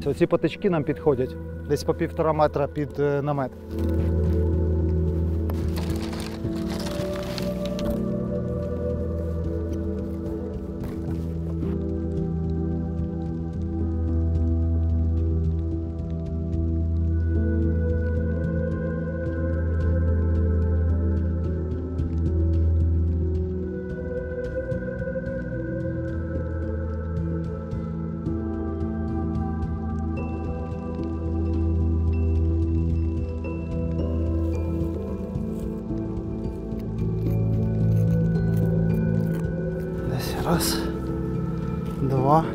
Оці патички нам підходять десь по 1,5 метра під намет. Раз, два.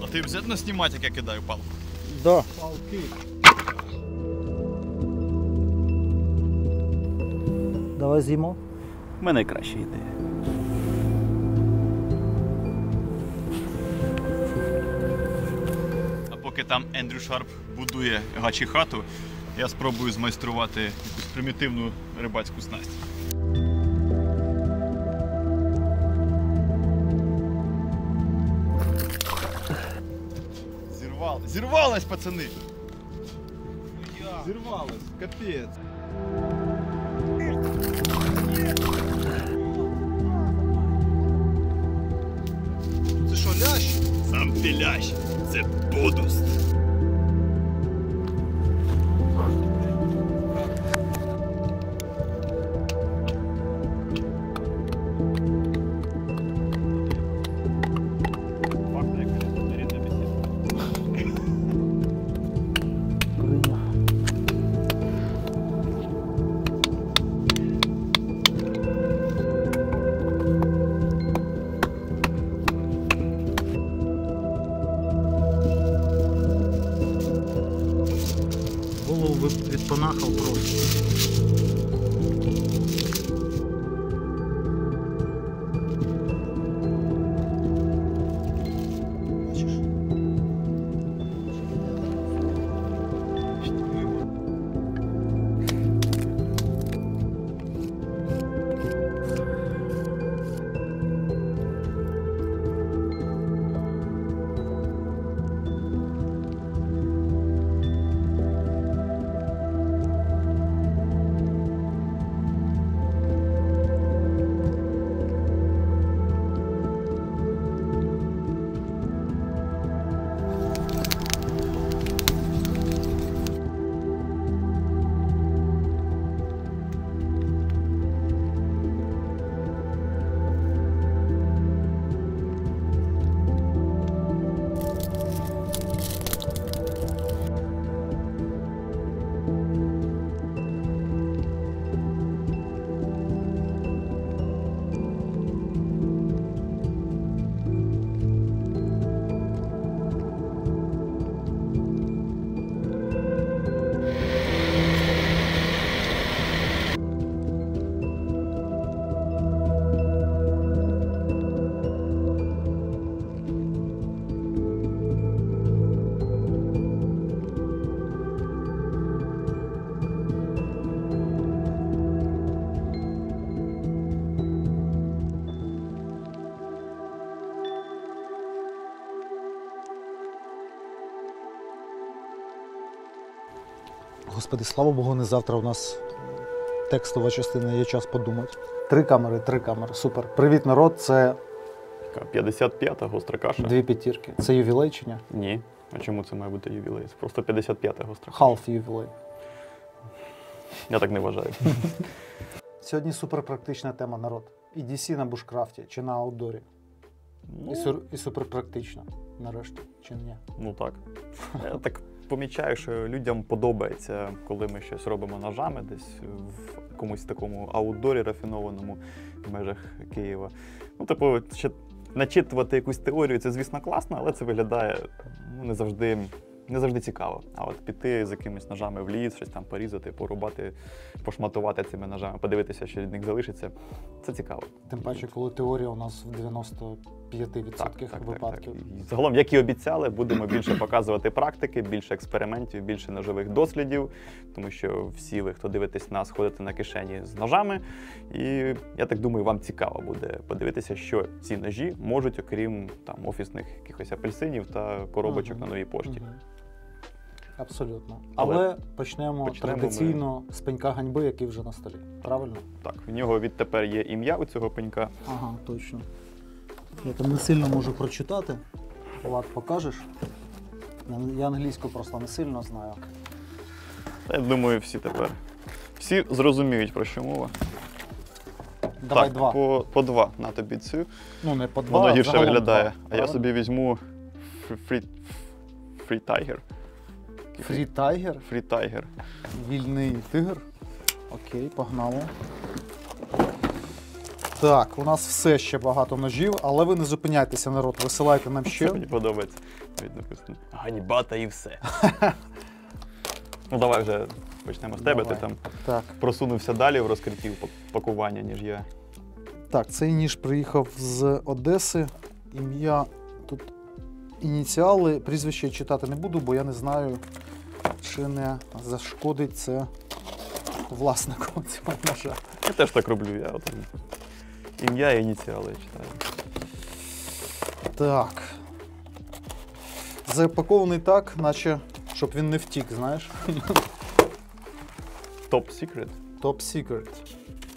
А ти обов'язково знімати, як я кидаю палку? Да. Палки. Давай з'їмо. У мене краща ідея. А поки там Ендрю Шарп будує гачі хату, я спробую змайструвати якусь примітивну рибацьку снасть. Зірвалась, пацани! Зірвалось, капець. Це що, лящ? Сам ти лящ, це подуст. Голову відпанахав просто. Господи, слава Богу, не завтра у нас текстова частина, є час подумати. 3 камери, супер. Привіт, народ, це 55-та гостра каша? 2 п'ятірки. Це ювілей чи ні? Ні. А чому це має бути ювілей? Це просто 55-та гостра каша. Half ювілей. Я так не вважаю. Сьогодні суперпрактична тема, народ. EDC на бушкрафті чи на аутдорі. І суперпрактично, нарешті, чи ні? Ну так. Я так помічаю, що людям подобається, коли ми щось робимо ножами, десь в якомусь такому аутдорі рафінованому в межах Києва. Ну, типу, начитувати якусь теорію, це, звісно, класно, але це виглядає не завжди не завжди цікаво. А от піти з якимись ножами в ліс, щось там порізати, порубати, пошматувати цими ножами, подивитися, що від них залишиться, це цікаво. Тим паче, коли теорія у нас в 95% випадків. І загалом, як і обіцяли, будемо більше показувати практики, більше експериментів, більше ножових дослідів, тому що всі ви, хто дивитесь нас, ходите на кишені з ножами. І я так думаю, вам цікаво буде подивитися, що ці ножі можуть, окрім там офісних якихось апельсинів та коробочок на новій пошті. Абсолютно. Але Але почнемо традиційно з пенька ганьби, який вже на столі. Правильно? Так, в нього відтепер є ім'я у цього пенька. Ага, точно. Я там не сильно можу прочитати. Влад, покажеш? Я англійську просто не сильно знаю. Я думаю, всі зрозуміють, про що мова. Давай так, два. По два на тобі цю. Ну, не по два, Воно гірше загалом виглядає. два. А я Правильно? собі візьму Free Tiger. Free Tiger, Free Tiger. вільний тигр. Окей, погнали. Так, у нас все ще багато ножів, але ви не зупиняйтеся, народ, висилайте нам Це ще. мені подобається. Навіть написано ганьба та і все. Ну давай вже почнемо з тебе. Давай. Ти там Так. просунувся далі в розкритті пакування, ніж я. Так, цей ніж приїхав з Одеси. Ім'я тут ініціали, прізвище я читати не буду, бо я не знаю, чи не зашкодить це власнику цього ножа. Я теж так роблю. Я от ім'я і ініціали читаю. Так. Запакований так, наче, щоб він не втік, знаєш. Top Secret. Top Secret.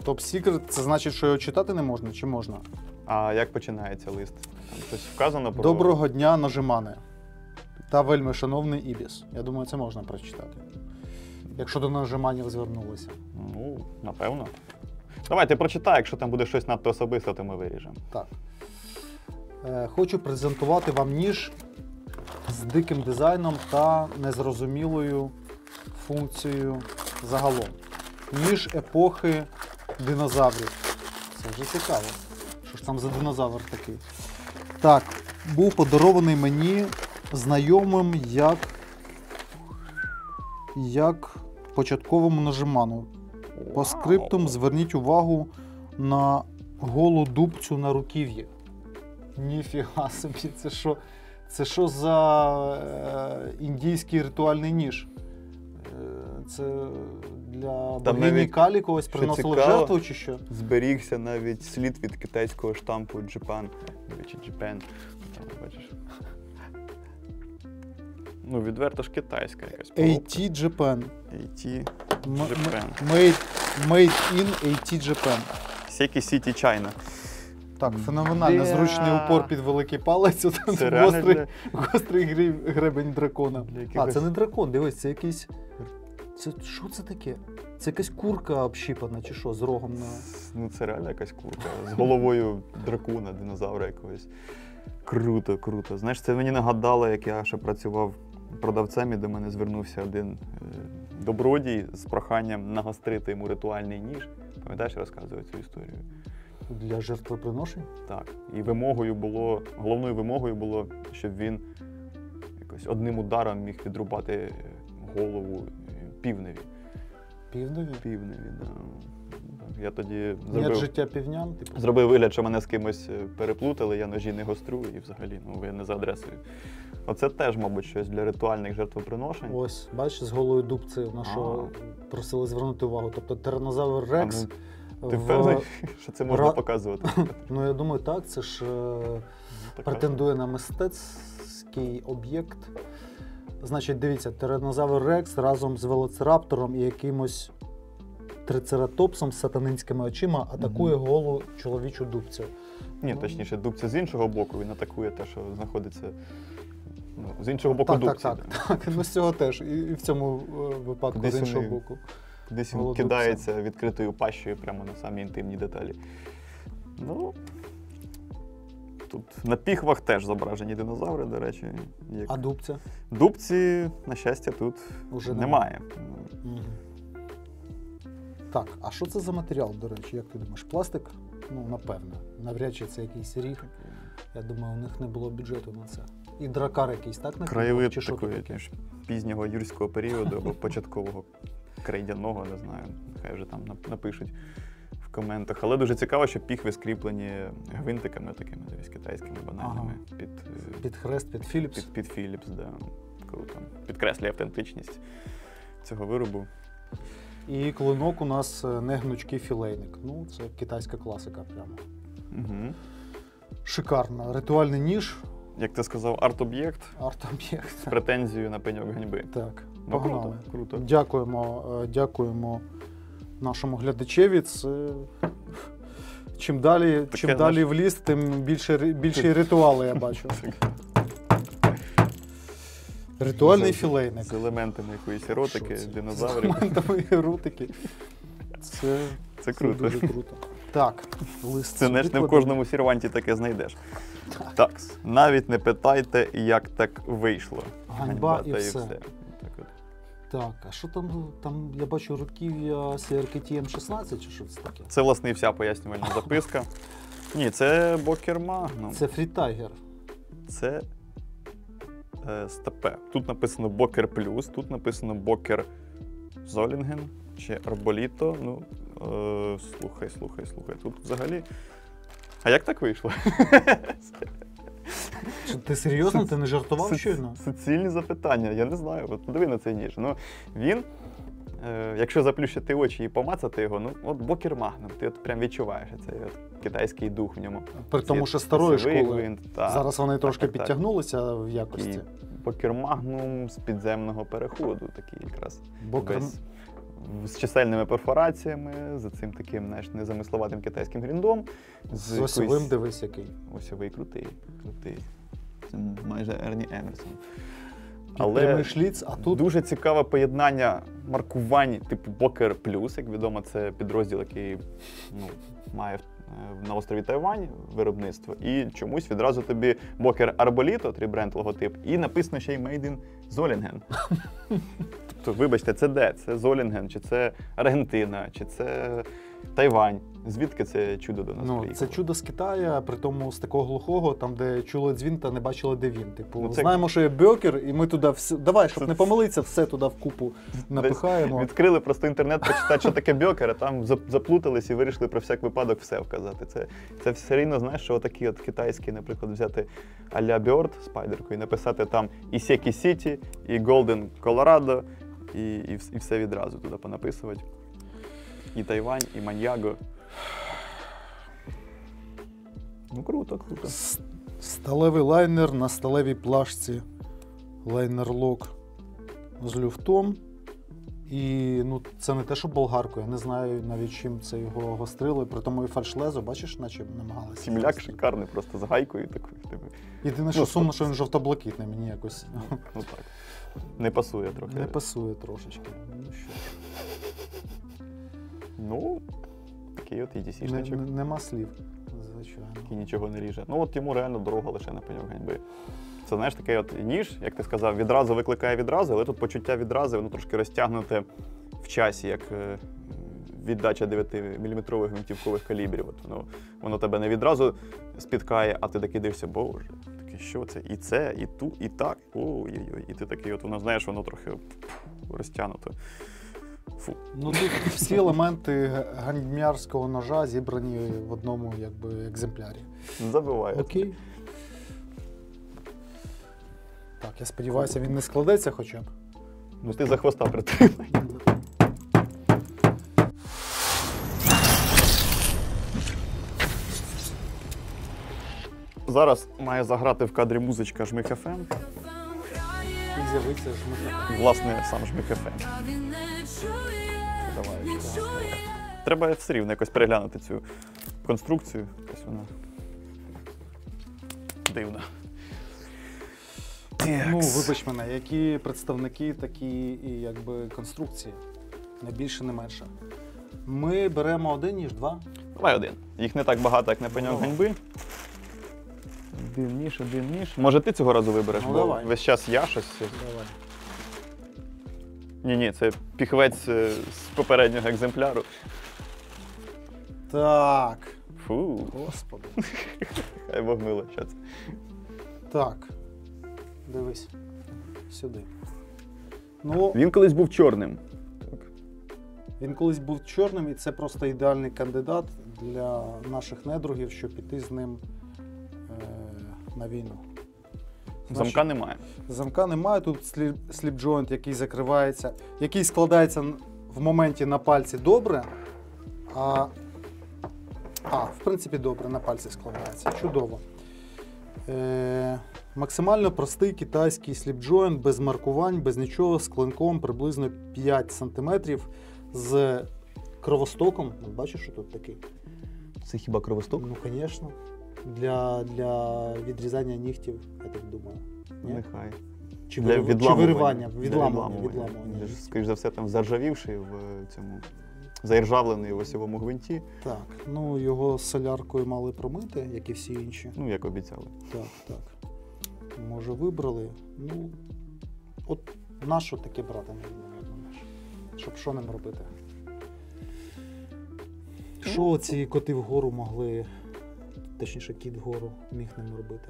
Top Secret – це значить, що його читати не можна, чи можна? А як починається лист? Там щось вказано про... Доброго дня, ножимане. Та вельми шановний Ібіс. Я думаю, це можна прочитати. Якщо до нажиманів звернулися. Ну, напевно. Давай, ти прочитай, якщо там буде щось надто особисте, то ми виріжемо. Так. Хочу презентувати вам ніж з диким дизайном та незрозумілою функцією загалом. Ніж епохи динозаврів. Це вже цікаво. Що ж там за динозавр такий? Так, був подарований мені знайомим як початковому нажиману. По скриптум зверніть увагу на голу дубцю на руків'ї. Ніфіга собі, це що за індійський ритуальний ніж? Це для Там богині навіть, Калі когось що приносили цікаво, жертву чи що? Зберігся навіть слід від китайського штампу Japan. Чи Japan. Там, бачиш. Ну, відверто ж китайська якась. AT Japan. AT М- Japan. Made in AT Japan. Секі Сіті Чайна. Так, феноменально зручний упор під великий палець. Тут Це реально гострий гребень дракона. для А, якихось- це не дракон, дивись, це якийсь. Що це таке? Це якась курка общипана чи що, з рогом на. Ну, це реально якась курка. З головою дракона, динозавра якогось. Круто, круто. Знаєш, це мені нагадало, як я ще працював продавцем, і до мене звернувся один добродій з проханням нагострити йому ритуальний ніж. Пам'ятаєш, я розказував цю історію? Для жертвоприношень? Так. І головною вимогою було, щоб він якось одним ударом міг відрубати голову півневі. Півневі? Півневі, да. Я тоді Нет життя півнян? Типу. зробив вигляд, що мене з кимось переплутали, я ножі не гострю і взагалі, ви не за адресою. Оце теж, мабуть, щось для ритуальних жертвоприношень. Ось, бачиш, з голою дубцею, на що просили звернути увагу. Тобто тиранозавр Рекс. Ти впевнений, що це можна показувати? Ну, я думаю, так. Це ж претендує на мистецький об'єкт. Значить, дивіться, тиранозавр Рекс разом з велоцираптором і якимось трицератопсом з сатанинськими очима атакує голу чоловічу дубцю. Ні, точніше, дубця з іншого боку, він атакує те, що знаходиться з іншого боку дубці. Так. Ну, з цього теж. І в цьому випадку Десь з іншого вони- боку. Десь він Голодубця. кидається відкритою пащею прямо на самі інтимні деталі. Ну, тут на піхвах теж зображені динозаври, до речі. Як... А дубця? Дубці, на щастя, тут Уже немає. Мгм. Так, а що це за матеріал, до речі, як ти думаєш? Пластик? Ну, напевно. Навряд чи це якийсь ріг. Я думаю, у них не було бюджету на це. І дракар якийсь, так? на Краєвид чи що такої таке? знаєш, пізнього юрського періоду або початкового крейдяного, не знаю, нехай вже там напишуть в коментах. Але дуже цікаво, що піхви скріплені гвинтиками такими дивись, китайськими банальними Під хрест, під Філіпс. під Philips, да. Круто. Підкреслює автентичність цього виробу. І клинок у нас не гнучкий філейник. Ну, це китайська класика прямо. Угу. Шикарно. Ритуальний ніж, Як ти сказав, арт-об'єкт арт-об'єкт. з претензією на пеньок ганьби. Так, Ну, погнали. круто. Дякуємо нашому глядачеві. Це... Чим далі знаєш, в ліс, тим більші ритуали я бачу. Ритуальний філейник. З елементами якоїсь еротики, Що це? динозаврів. З елементами еротики. Це круто. дуже круто. Так, лист. Це не в викладений. кожному серванті таке знайдеш. Так, навіть не питайте, як так вийшло. Ганьба і та все. Так от. Так, а що там? Там я бачу руків'я CRKT M16 чи що це таке? Це, власне, і вся пояснювальна записка. Ні, це Бокер Магнум. Це фрітайгер. Це стопе. Тут написано Бокер Плюс, тут написано Бокер Золінген чи Арболіто. Ну, слухай. Тут взагалі. А як так вийшло? Ти серйозно? Ти не жартував щойно? Суцільні запитання, я не знаю. От подиви на цей ніж. Ну, він, якщо заплющити очі і помацати його, ну, от Бокер Магнум, ти от прям відчуваєш цей от китайський дух в ньому. При тому, що старої школи. Гвинт, та. Зараз вони трошки так. підтягнулися в якості. І Бокер Магнум з підземного переходу, такий якраз. Бокер... Весь з чисельними перфораціями, за цим таким, знаєш, незамисловатим китайським гріндом. З осьовим дивись який. Осьовий крутий. Це майже Ерні Емерсон. Прямий шліц, а тут дуже цікаве поєднання маркувань типу Бокер Плюс, як відомо, це підрозділ, який має на острові Тайвань виробництво, і чомусь відразу тобі Бокер Арболіто, твій бренд логотип, і написано ще й Made in Золінген. Тобто, вибачте, це де? Це Золінген, чи це Аргентина, чи це Тайвань? Звідки це чудо до нас приїхало? Це чудо з Китаю, при тому з такого глухого, там, де чули дзвін та не бачили, де він. Типу, це... знаємо, що є Бьокер, і ми туди все... Давай, щоб не помилитися, все туди вкупу напихаємо. Відкрили просто інтернет, почитати, що таке Бьокер, а там заплутались і вирішили про всяк випадок все вказати. Це все рівно, знаєш, що отакі от китайські, наприклад, взяти а-ля Бьорд, спайдерку, і написати там і Секі Сіті, і Голден Колорадо, і все відразу туди понаписувати. І Тайвань, і Маньяго. Ну, круто. Сталевий лайнер на сталевій плашці. Лайнер-лок з люфтом. І це не те, що болгаркою. Я не знаю навіть, чим це його гострили. При тому і фальшлезо, бачиш, наче намагалися. Сім'як шикарний, просто з гайкою такою. Єдине, що сумно, що він жовто-блакитний, мені якось. Ну так. Не пасує трохи. Не пасує трошечки. Ну що ж. Ну, такий от EDC-шничок. Нема слів, звичайно. Який нічого не ріже. Ну от йому реально дорога лише на пеньок ганьби. Це, знаєш, такий от ніж, як ти сказав, відразу викликає відразу, але тут почуття відразу, воно трошки розтягнуте в часі, як віддача 9-мм гвинтівкових калібрів. От воно тебе не відразу спіткає, а ти такий дивишся, боже, такий, що це? І це, і ту, і так, ой-ой-ой. І ти такий, от воно, знаєш, воно трохи розтягнуто. Фу. Ну тут всі елементи ганьбярського ножа зібрані в одному екземплярі. Забиває. Окей. Так, я сподіваюся, він не складеться хоча б. Ну ти за хвоста притримай. Зараз має заграти в кадрі музичка Жмих ФМ. І з'явиться Жмих. Власне, сам Жмих ФМ. Давай. Треба все рівно якось переглянути цю конструкцію. Якась вона дивна. Ну, вибач мене, які представники, такі і конструкції. Не більше, не менше. Ми беремо один, ніж два. Давай один. Їх не так багато, як на пеньок ганьби. Один ніж. Може ти цього разу вибереш? Ну, бо давай. весь час я щось. Давай. Ні, це піхвець з попереднього екземпляру. Так. Фу. Господи. Хай Бог мило, що це. Так. Дивись. Сюди. Ну, Він колись був чорним. він колись був чорним, і це просто ідеальний кандидат для наших недругів, щоб піти з ним на війну. Замка немає. Замка немає, тут сліп-джойнт, який закривається, який складається в моменті на пальці добре, в принципі, добре, на пальці складається, чудово. Максимально простий китайський сліп-джойнт, без маркувань, без нічого, з клинком приблизно 5 см, з кровостоком. Бачиш, що тут такий? Це хіба кровосток? Ну, звісно. Для відрізання нігтів, я так думаю. Ні? Нехай. Чи виривання, відламування. Скоріш за все, там заржавівший в цьому, заіржавлений в осьовому гвинті. Так, ну його соляркою мали промити, як і всі інші. Ну, як обіцяли. Так. Може, вибрали. Ну, от нащо таке брати, мабуть, щоб що ним робити? Що ці коти вгору могли, точніше, кіт вгору міг ним робити?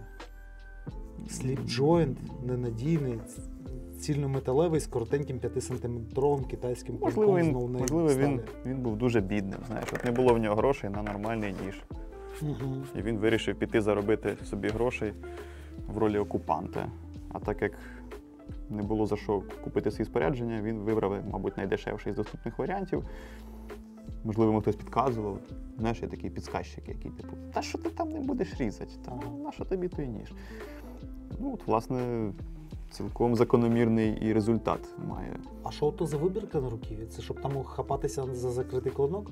Сліп-джойнт ненадійний, цільнометалевий з коротеньким 5-сантиметровим китайським Можливо, сталі. він був дуже бідним, знаєш, от не було в нього грошей на нормальний ніж. Угу. І він вирішив піти заробити собі грошей в ролі окупанта. А так як не було за що купити свої спорядження, він вибрав, мабуть, найдешевший з доступних варіантів. Можливо, йому хтось підказував. Знаєш, є такий підказчик, який типу, та що ти там не будеш різати? На що тобі той ніж? Ну, от, власне, цілком закономірний і результат має. А що то за вибірка на руків'ї? Це щоб там хапатися за закритий клинок?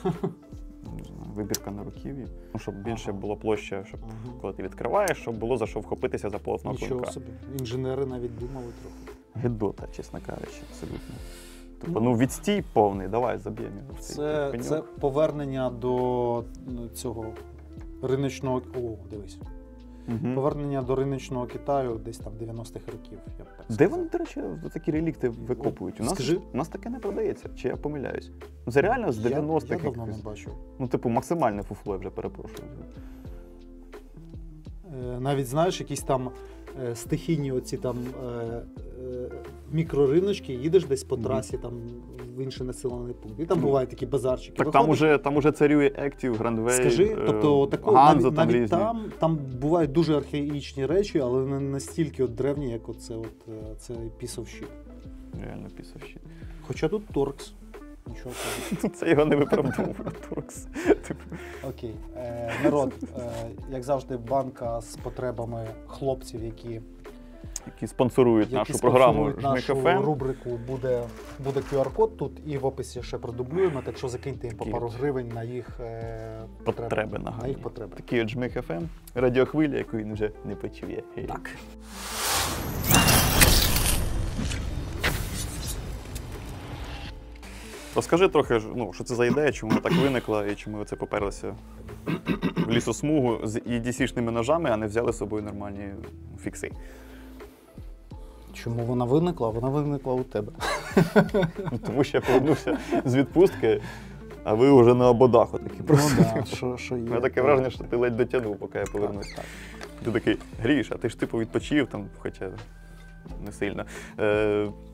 Не знаю, вибірка на руків'ї. Ну, щоб більше було площа, щоб коли ти відкриваєш, щоб було за що вхопитися за полотно клинка. Нічого собі. Інженери навіть думали трохи. Гедота, чесно кажучи, абсолютно. Тобто, відстій повний, давай заб'ємо його в цей пеньок. Це повернення до цього риночного... дивись. Угу. Повернення до риночного Китаю десь там 90-х років, я б так сказав. Де вони, до речі, такі релікти викопують? У нас таке не продається, чи я помиляюсь? Це реально з 90-х. Я давно не бачив. Ну, типу, максимальне фуфло, я вже перепрошую. Навіть, знаєш, якісь там стихійні оці там мікрориночки, їдеш десь по трасі, там в інший населений пункт. І там бувають такі базарчики. Так там уже царює Active, Grandway, Скажи, тобто Ганзо, навіть там бувають дуже архаїчні речі, але не настільки деревні, як оце це piece of shit. Реально piece of shit. Хоча тут торкс. Нічого. Це його не виправдовує, торкс. Окей. Народ, як завжди, банка з потребами хлопців, які спонсорують нашу програму нашу рубрику, буде QR-код тут, і в описі ще продублюємо, так що закиньте їм по пару гривень на їх потреби. На їх потреби. Такі от Жмих FM, радіохвиля, яку він вже не почує. Так. Розкажи трохи, що це за ідея, чому вона так виникла і чому ви це поперлися в лісосмугу з EDC-шними ножами, а не взяли з собою нормальні фікси. Чому вона виникла? Вона виникла у тебе. Тому що я повернувся з відпустки, а ви вже на ободах отакі. Що є. У мене таке враження, що ти ледь дотягнув, поки я повернувся. Ти такий, Гріш, а ти ж типу відпочив, там, хоча не сильно.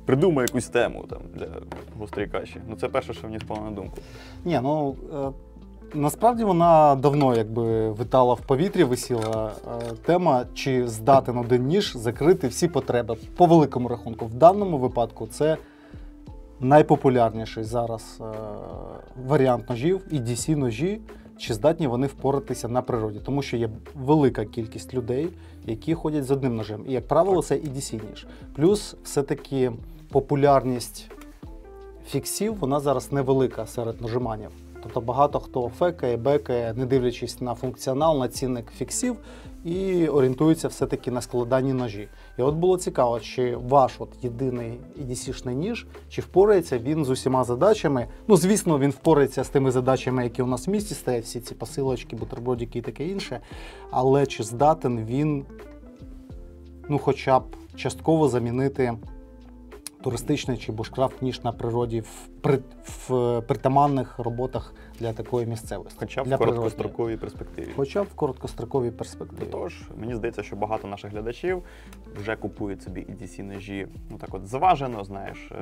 Придумай якусь тему там, для гострої каші. Це перше, що мені спало на думку. Ні, насправді вона давно витала в повітрі, висіла тема, чи здатен один ніж закрити всі потреби. По великому рахунку. В даному випадку це найпопулярніший зараз варіант ножів, EDC ножі, чи здатні вони впоратися на природі. Тому що є велика кількість людей, які ходять з одним ножем. І, як правило, це EDC ніж. Плюс все-таки популярність фіксів, вона зараз невелика серед ножиманів. Тобто багато хто фекає, бекає, не дивлячись на функціонал, на цінник фіксів, і орієнтується все-таки на складанні ножі. І от було цікаво, чи ваш єдиний EDC-шний ніж, чи впорається він з усіма задачами. Звісно, він впорається з тими задачами, які у нас в місті стоять, всі ці посилочки, бутербродики і таке інше, але чи здатен він, хоча б частково замінити туристичний чи бушкрафт, ніж на природі в притаманних роботах для такої місцевості. Хоча для в короткостроковій перспективі. Хоча в короткостроковій перспективі. Тож, мені здається, що багато наших глядачів вже купують собі EDC ножі, ну так от зважено, знаєш,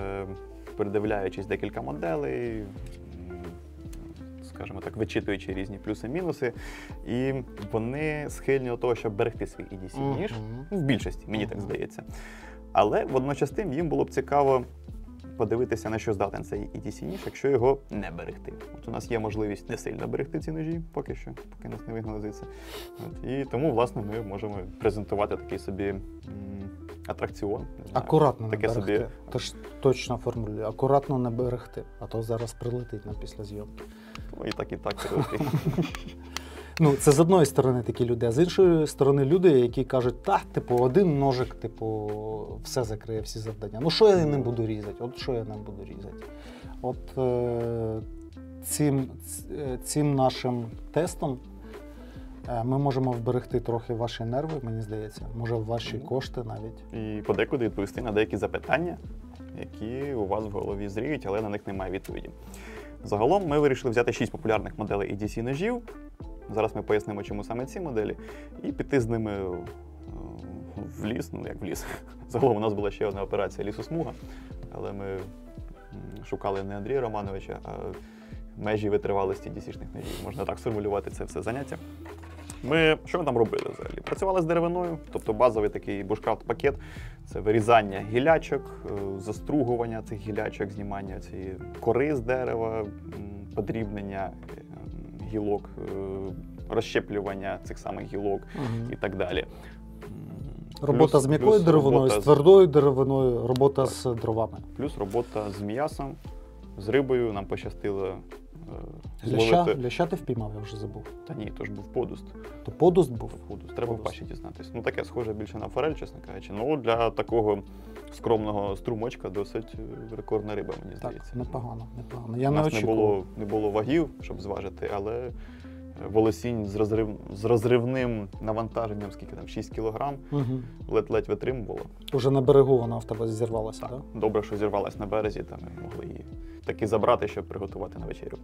передивляючись декілька моделей, скажімо так, вичитуючи різні плюси-мінуси, і вони схильні до того, щоб берегти свій EDC ніж, в більшості, мені так здається. Але водночас тим їм було б цікаво подивитися, на що здатен цей EDC ніж, якщо його не берегти. От у нас є можливість не сильно берегти ці ножі поки що, поки нас не вигнали звідси. І тому, власне, ми можемо презентувати такий собі атракціон. Акуратно таке не берегти. собі. Тож точно формулюю. Акуратно не берегти, а то зараз прилетить нам після зйомки. Ну, і так трошки. Ну, це з одної сторони такі люди, а з іншої сторони люди, які кажуть, так, типу, один ножик, типу, все закриє, всі завдання. Ну, що я не буду різати? От що я не буду різати? От цим нашим тестом ми можемо вберегти трохи ваші нерви, мені здається, може ваші кошти навіть. І подекуди відповісти на деякі запитання, які у вас в голові зріють, але на них немає відповіді. Загалом ми вирішили взяти 6 популярних моделей EDC ножів. Зараз ми пояснимо, чому саме ці моделі, і піти з ними в ліс, ну як в ліс. Загалом у нас була ще одна операція «Лісосмуга», але ми шукали не Андрія Романовича, а межі витривалості EDC-шних ножів. Можна так сформулювати це все заняття. Що ми там робили взагалі? Працювали з деревиною, тобто базовий такий бушкрафт-пакет. Це вирізання гілячок, застругування цих гілячок, знімання цієї кори з дерева, подрібнення гілок, розщеплювання цих самих гілок і так далі. Робота з м'якою деревиною, з твердою деревиною, робота з дровами. Плюс робота з м'ясом, з рибою. Нам пощастило зловити. Ляща ти впіймав, я вже забув. Та ні, то ж був подуст. То подуст був? Подуст. Треба в пащі дізнатися. Ну таке схоже більше на форель, чесно кажучи. Ну для такого скромного струмочка досить рекордна риба, мені здається. Так, непогано. Я У не нас очікував. не було вагів, щоб зважити, але волосінь з розривним навантаженням, скільки там, 6 кг, ледь-ледь витримувала. Уже на берегу вона в тебе зірвалася, так? Добре, що зірвалась на березі, там ми могли її таки забрати, щоб приготувати на вечерю.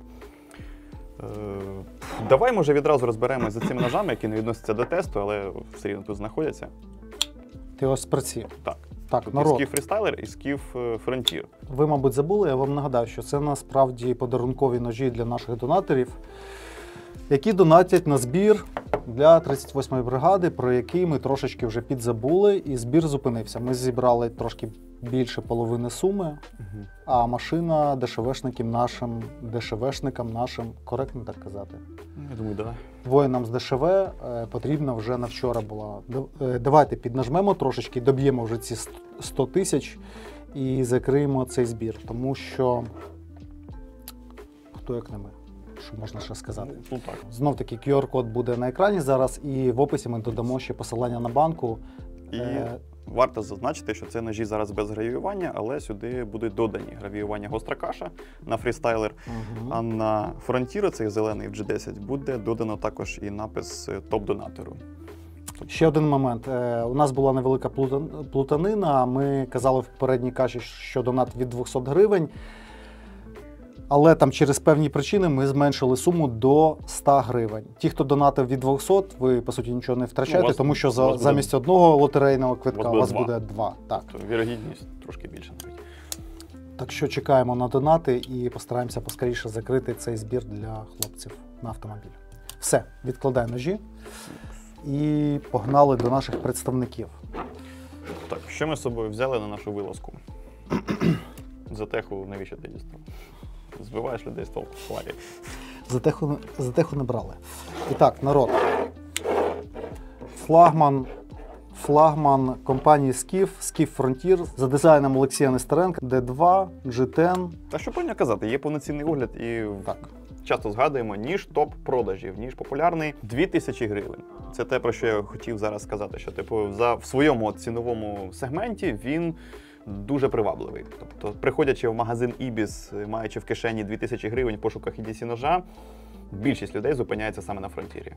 Давай, може, відразу розберемось за цими ножами, які не відносяться до тесту, але все рівно тут знаходяться. Ти ось працює. Так. Так, тут народ. і Skiff Freestyler, і Skiff Frontier. Ви, мабуть, забули, я вам нагадаю, що це насправді подарункові ножі для наших донаторів, які донатять на збір для 38-ї бригади, про який ми трошечки вже підзабули, і збір зупинився. Ми зібрали трошки більше половини суми, а машина ДШВшникам нашим, коректно так казати? Я думаю, так. Воїнам з ДШВ потрібна вже на вчора була. Давайте піднажмемо трошечки, доб'ємо вже ці 100 тисяч і закриємо цей збір, тому що хто як не ми. Що можна ще сказати? Ну, так. Знов таки QR-код буде на екрані зараз, і в описі ми додамо ще посилання на банку. І варто зазначити, що це ножі зараз без гравіювання, але сюди будуть додані гравіювання гостра каша на фрістайлер, а на Frontier, цей зелений в G10, буде додано також і напис топ-донатору. Ще один момент. У нас була невелика плутанина. Ми казали в попередній каші, що донат від 200 гривень. Але там через певні причини ми зменшили суму до 100 гривень. Ті, хто донатив від 200, ви, по суті, нічого не втрачаєте, тому що замість одного лотерейного квитка у вас буде 2. Так. Тобто вірогідність трошки більше навіть. Так що чекаємо на донати і постараємося поскоріше закрити цей збір для хлопців на автомобіль. Все, відкладай ножі і погнали до наших представників. Так, що ми з собою взяли на нашу вилазку? Затеху навіщо ти дістав? Збиваєш людей з толку в хвалі. Затеху не брали. І так, народ. Флагман компанії Skiff Frontier за дизайном Олексія Нестеренка, D2, G10. Та що повинні казати, є повноцінний огляд і так. Часто згадуємо ніж топ-продажів, ніж популярний 2000 гривень. Це те, про що я хотів зараз сказати, що типу в своєму ціновому сегменті він дуже привабливий. Тобто, приходячи в магазин Ibis, маючи в кишені 2000 гривень в пошуках EDC ножа, більшість людей зупиняється саме на фронтірі.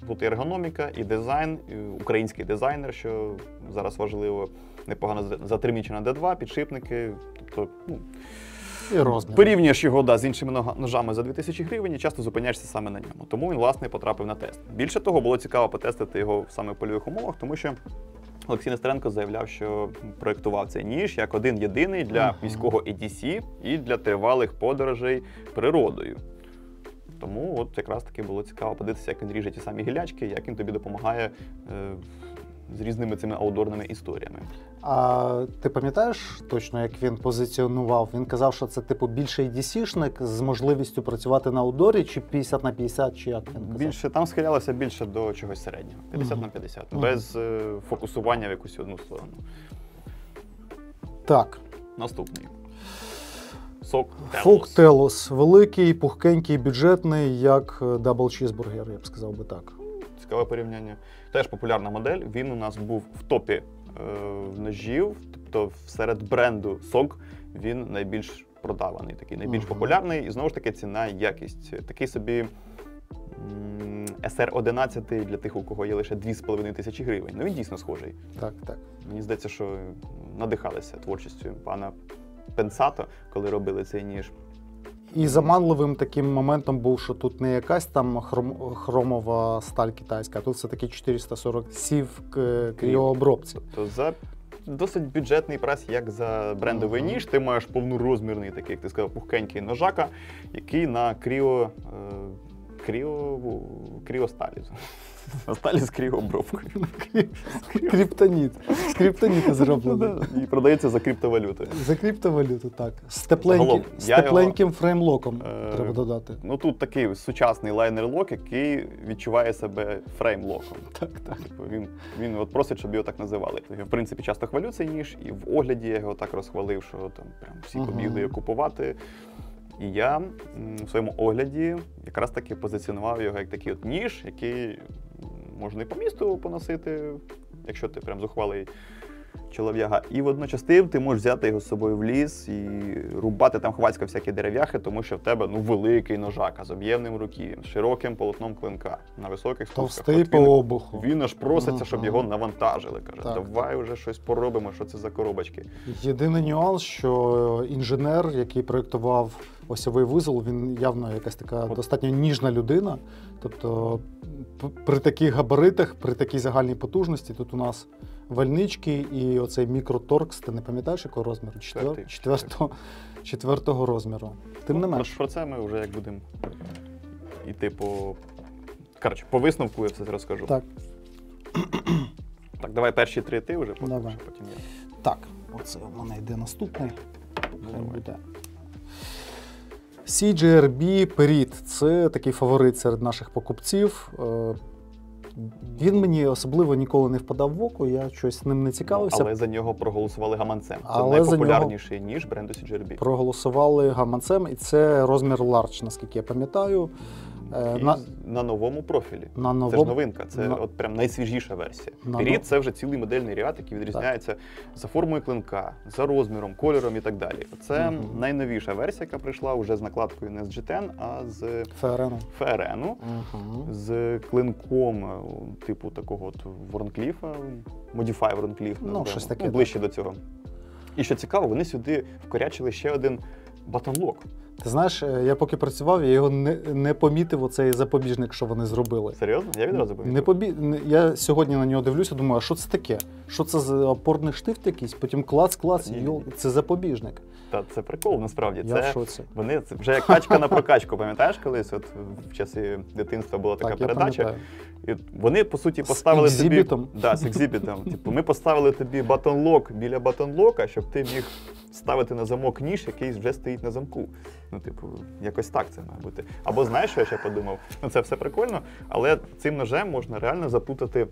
Тут і ергономіка, і дизайн, і український дизайнер, що зараз важливо, непогано затримічена D2, підшипники, тобто, І розмір. порівнюєш його з іншими ножами за 2000 гривень і часто зупиняєшся саме на ньому. Тому він, власне, потрапив на тест. Більше того, було цікаво потестити його саме в польових умовах, тому що Олексій Нестеренко заявляв, що проєктував цей ніж як один-єдиний для міського EDC і для тривалих подорожей природою. Тому от якраз таки було цікаво подивитися, як він ріже ті самі гілячки, як він тобі допомагає з різними цими аутдорними історіями. А ти пам'ятаєш точно, як він позиціонував? Він казав, що це типу більший DC-шник з можливістю працювати на аутдорі, чи 50/50, чи як він казав? Більше, там схилялося більше до чогось середнього, 50/50, без фокусування в якусь одну сторону. Так. Наступний. Сок Фок Телос. Великий, пухкенький, бюджетний, як дабл чізбургер, я б сказав би так. Цікаве порівняння. Теж популярна модель. Він у нас був в топі ножів, тобто серед бренду Сок він найбільш продаваний, такий найбільш популярний. І знову ж таки ціна і якість. Такий собі SR11 для тих, у кого є лише 2500 гривень. Ну він дійсно схожий. Так, так. Мені здається, що надихалися творчістю пана Пенсато, коли робили цей ніж. І заманливим таким моментом був, що тут не якась там хромова сталь китайська, а тут все-таки 440 сів кріообробці. Тобто за досить бюджетний прайс, як за брендовий ніж, ти маєш повнорозмірний, такий, як ти сказав, пухкенький ножака, який на кріосталі. На сталі з кріообробкою. Криптоніт. З криптоніта зроблено. І продається за криптовалютою. За криптовалюту, так. З Загалом, тепленьким фреймлоком, треба додати. Ну тут такий сучасний лайнер-лок, який відчуває себе фрейм-локом. Так, так. Він от просить, щоб його так називали. Я, в принципі, часто хвалю цей ніж, і в огляді я його так розхвалив, що там прям всі побігли його купувати. І я в своєму огляді якраз таки позиціонував його як такий от ніж, який можна і по місту поносити, якщо ти прям зухвалий чолов'яга. І водночас ти можеш взяти його з собою в ліс і рубати там хвацька всякі дерев'яхи, тому що в тебе великий ножака з об'ємним руків'ям, з широким полотном клинка, на високих спусках. Товстий по обуху. Він аж проситься, щоб його навантажили. Каже, Так. давай вже щось поробимо, що це за коробочки. Єдиний нюанс, що інженер, який проєктував осьовий вузол, він явно якась така достатньо ніжна людина. Тобто при таких габаритах, при такій загальній потужності, тут у нас вальнички і оцей мікроторкс, ти не пам'ятаєш, якого розміру? Четвертого розміру. Тим не менш. Про це ми вже як будемо йти по... Коротше, по висновку я все розкажу. Так. Так, давай перші три ти вже, потім Давай. я. Так, оце в мене йде наступний. Хай буде. CGRB Perit – це такий фаворит серед наших покупців. Він мені особливо ніколи не впадав в око, я щось ним не цікавився. Але за нього проголосували гаманцем. Це Але найпопулярніший ніж бренду CGRB. Проголосували гаманцем, і це розмір large, наскільки я пам'ятаю. На новому профілі. Це ж новинка, це от прям найсвіжіша версія. Perit – це вже цілий модельний ряд, який відрізняється за формою клинка, за розміром, кольором і так далі. Це найновіша версія, яка прийшла вже з накладкою не з G10, а з FRN, з клинком типу такого от Ворнкліфа, Modify Ворнкліф, щось таке, ближче до цього. І що цікаво, вони сюди вкорячили ще один батонлок. Ти знаєш, я поки працював, я його не помітив, оцей запобіжник, що вони зробили. Серйозно? Я відразу помітив. Я сьогодні на нього дивлюся, думаю, а що це таке? Що це за опорний штифт якийсь? Потім клац, це запобіжник. Та це прикол, насправді. Я в шоці. Це вже як тачка на прокачку, пам'ятаєш колись? От в часи дитинства була така передача. І вони, по суті, поставили з екзибітом. З екзибітом. Типу, ми поставили тобі батонлок біля батонлока, щоб ти міг ставити на замок ніж, який вже стоїть на замку. Ну, типу, якось так це має бути. Або знаєш, що я ще подумав? Ну, це все прикольно, але цим ножем можна реально заплутати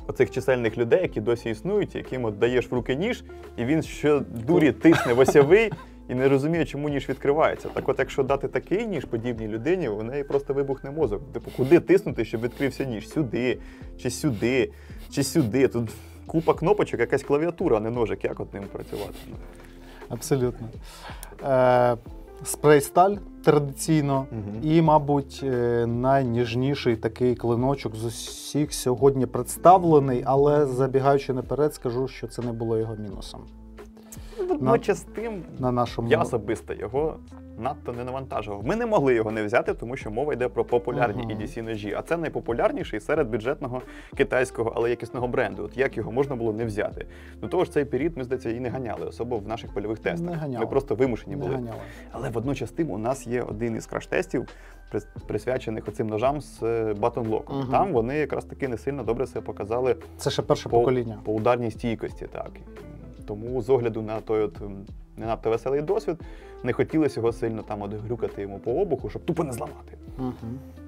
оцих чисельних людей, які досі існують, яким от даєш в руки ніж, і він щодурі тисне в осьовий, і не розуміє, чому ніж відкривається. Так от, якщо дати такий ніж подібній людині, у неї просто вибухне мозок. Типу, куди тиснути, щоб відкрився ніж? Сюди, чи сюди, чи сюди. Тут купа кнопочок, якась клавіатура, а не ножик. Як от ним працювати? Абсолютно. спрей-сталь традиційно. Мгм. І, мабуть, найніжніший такий клиночок з усіх сьогодні представлений, але забігаючи наперед, скажу, що це не було його мінусом. Водночас з тим, На нашому... я особисто його надто не навантажував. Ми не могли його не взяти, тому що мова йде про популярні EDC-ножі. А це найпопулярніший серед бюджетного китайського, але якісного бренду. От як його можна було не взяти? До того ж, цей період, ми, здається, і не ганяли, особливо в наших польових тестах. Не ганяли. Ми просто вимушені Не були. ганяли. Але водночас тим у нас є один із краш-тестів, присвячених оцим ножам з батон-локом. Мгм. Там вони якраз таки не сильно добре себе показали Це ще перше по, покоління. по ударній стійкості. Так. Тому з огляду на той от не надто веселий досвід, не хотілося його сильно там от грюкати йому по обуху, щоб тупо не зламати. Угу.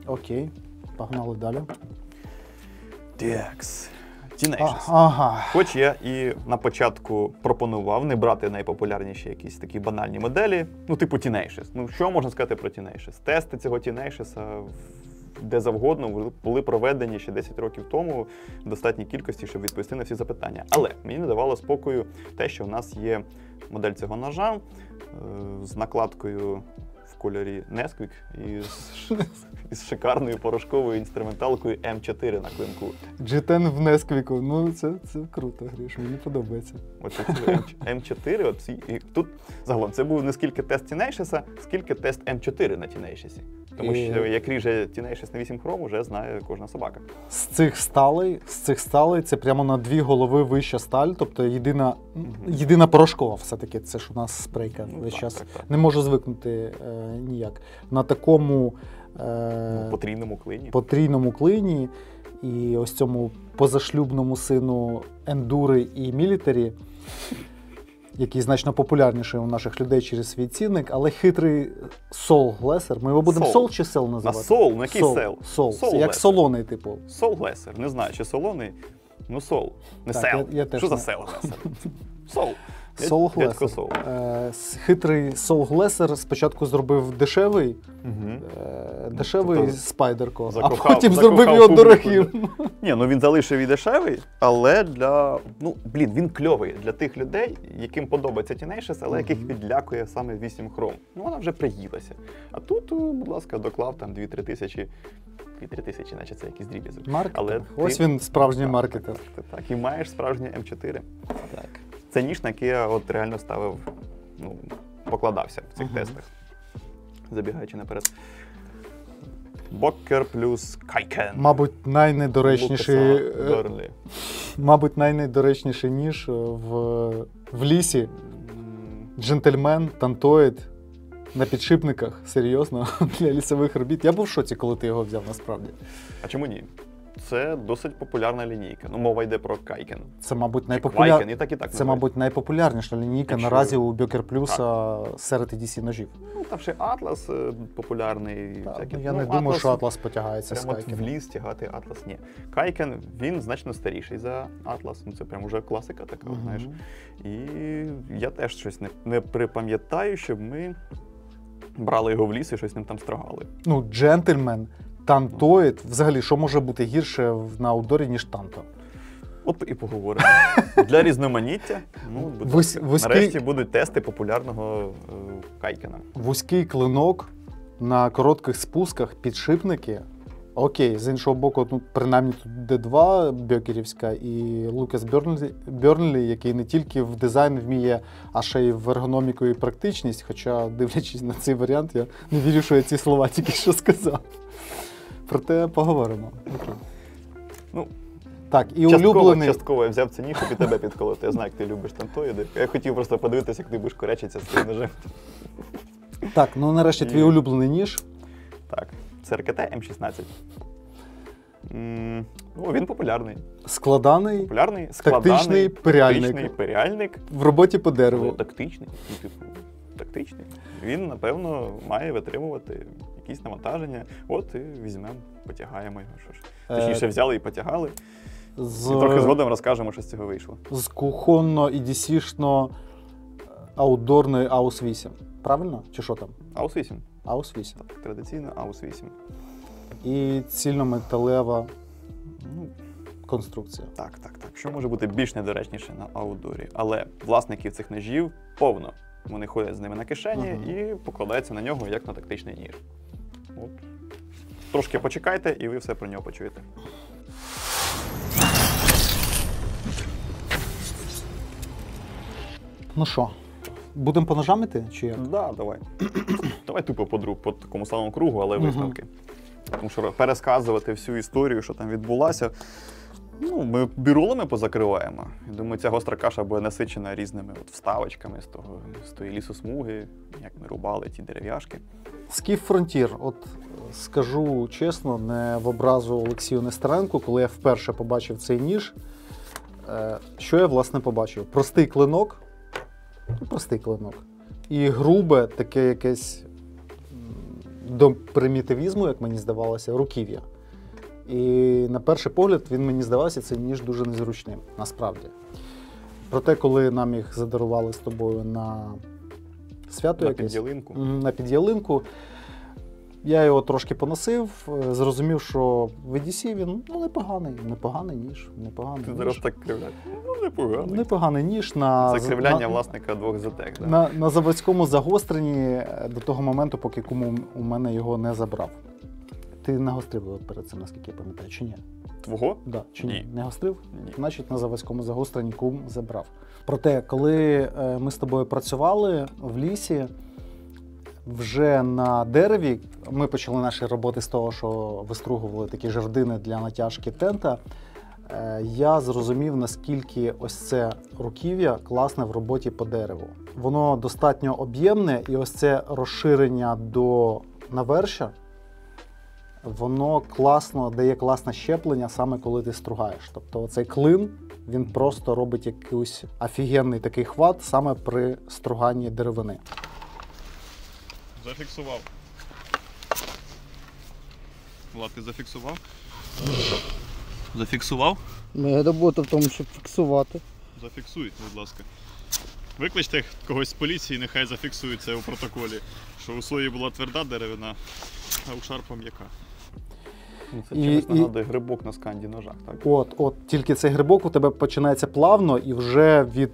Окей, погнали далі. Текс. Tenacious. Ага. Хоч я і на початку пропонував не брати найпопулярніші якісь такі банальні моделі, ну типу Tenacious. Ну що можна сказати про Tenacious? Тести цього Tenacious де завгодно були проведені ще 10 років тому в достатній кількості, щоб відповісти на всі запитання. Але мені не давало спокою те, що в нас є модель цього ножа з накладкою в кольорі Nesquik і з шикарною порошковою інструменталкою М4 на клинку. G10 в Несквіку. Ну, це круто, Гриш, мені подобається. От М4, от, і тут загалом це був не скільки тест Tenacious, скільки тест М4 на Tenacious. Тому що як ріже Tenacious на 8 хром, вже знає кожна собака. З цих сталей це прямо на 2 голови вища сталь, тобто єдина порошкова все-таки, це ж у нас спрейка весь час. Так. Не можу звикнути ніяк. На такому Потрійному клині і ось цьому позашлюбному сину ендури і мілітарі, який значно популярніший у наших людей через свій цінник, але хитрий Soul Glaser. Ми його будемо Soul чи Cell називати? На Soul? На який Cell? Soul. Як солоний, типу. Soul Glaser. Не знаю, чи солоний, ну Soul. Не Так, Cell. я теж Що за не- Cell Glaser? Soul. Soul Дядько Glaser. Soul. Хитрий Soul Glaser спочатку зробив дешевий Тобто спайдерко, а закохав потім зробив його публіку. дорогим. Ні, ну він залишив і дешевий, але він кльовий для тих людей, яким подобається Tenacious, але яких відлякує саме 8 хром. Ну вона вже приїлася. А тут, будь ласка, доклав там 2-3 тисячі. 2-3 тисячі, наче це якийсь дріб'язок. Маркетинг. Але Ось він справжній Так, маркетинг. Так, і маєш справжнє М4. Так. Це ніж, на який я от реально ставив, покладався в цих тестах. Забігаючи наперед. Боккер плюс Кайкен. Мабуть, найнедоречніший ніж в лісі. Джентльмен, тантоїд, на підшипниках, серйозно, для лісових робіт. Я був в шоці, коли ти його взяв, насправді. А чому ні? Це досить популярна лінійка. Ну, мова йде про Кайкен. Це, мабуть, Квайкен, і так Це, називають. мабуть, найпопулярніша лінійка Якщо- наразі у Бьокер Плюса серед EDC ножів. Ну, там ще Атлас популярний. всякі. Я не думаю, що Атлас потягається з Прямо от в Кайкеном. ліс тягати Атлас. Ні. Кайкен, він значно старіший за Атлас. Ну, це прям уже класика така, знаєш. І я теж щось не припам'ятаю, щоб ми брали його в ліс і щось ним там строгали. Ну, джентльмен, тантоїд, взагалі, що може бути гірше на аутдорі, ніж танто? От і поговоримо. Для різноманіття, будь ласка, нарешті будуть тести популярного Кайкена. Вузький клинок на коротких спусках, підшипники. Окей, з іншого боку, ну, принаймні тут D2 бьокерівська і Лукас Бернлі, який не тільки в дизайн вміє, а ще й в ергономіку і практичність. Хоча, дивлячись на цей варіант, я не вірю, що я ці слова тільки що сказав. Проте поговоримо. Окей. Ну, так, і улюблений. Частково я взяв це ніж, щоб і тебе підколоти. Я знаю, як ти любиш тантоїди. Я хотів просто подивитися, як ти будеш корячитися з цим ножем. Так, ну нарешті твій улюблений ніж. Так, це РКТ М16. Він популярний. Складаний, тактичний періальник в роботі по дереву. Тактичний. Він, напевно, має витримувати якісь навантаження. От і візьмемо, потягаємо його. Що ж. Точніше, взяли і потягали. І трохи згодом розкажемо, що з цього вийшло. З кухонно-EDC-шно аутдорної AUS 8. Правильно? Чи що там? AUS 8. AUS 8. Так, традиційно AUS 8. І цільнометалева конструкція. Так. Що може бути більш недоречніше на аутдорі? Але власників цих ножів повно. Вони ходять з ними на кишені і покладаються на нього як на тактичний ніж. От. Трошки почекайте, і ви все про нього почуєте. Ну що, будемо по ножам іти, чи як? Да, давай. Давай тупо по такому самому кругу, але висновки. Тому що пересказувати всю історію, що там відбулося, ну, ми бірулами позакриваємо. Я думаю, ця гостра каша буде насичена різними вставочками з тої лісосмуги, як ми рубали ті дерев'яшки. Скіф Frontier, от скажу чесно, не в образу Олексію Нестеренку, коли я вперше побачив цей ніж, що я, власне, побачив? Простий клинок, і грубе таке якесь до примітивізму, як мені здавалося, руків'я. І на перший погляд він мені здавався цей ніж дуже незручним, насправді. Проте, коли нам їх задарували з тобою на свято якесь, на підялинку, я його трошки поносив, зрозумів, що в EDC він непоганий ніж. Ти зараз так кривляєш. Непоганий. Непоганий ніж. Це кривляння власника двох ZTEC. Да? На заводському загостренні до того моменту, поки кум у мене його не забрав. Ти не гострив перед цим, наскільки я пам'ятаю, чи ні? Твого? Да, чи ні? Ні. Не гострив? Ні. Значить, на заводському загостренні кум забрав. Проте, коли ми з тобою працювали в лісі, вже на дереві, ми почали наші роботи з того, що вистругували такі жердини для натяжки тента, я зрозумів, наскільки ось це руків'я класне в роботі по дереву. Воно достатньо об'ємне, і ось це розширення до навершя, воно класно, дає класне щеплення саме коли ти стругаєш. Тобто оцей клин, він просто робить якийсь офігенний такий хват саме при струганні деревини. Зафіксував. Влад, ти зафіксував? Зафіксував? Моя робота в тому, щоб фіксувати. Зафіксуй, будь ласка. Викличте когось з поліції, нехай зафіксують це у протоколі, що у Сої була тверда деревина, а у Шарпа м'яка. Це чимось нагадує грибок на сканді ножах, так? От, тільки цей грибок у тебе починається плавно і вже від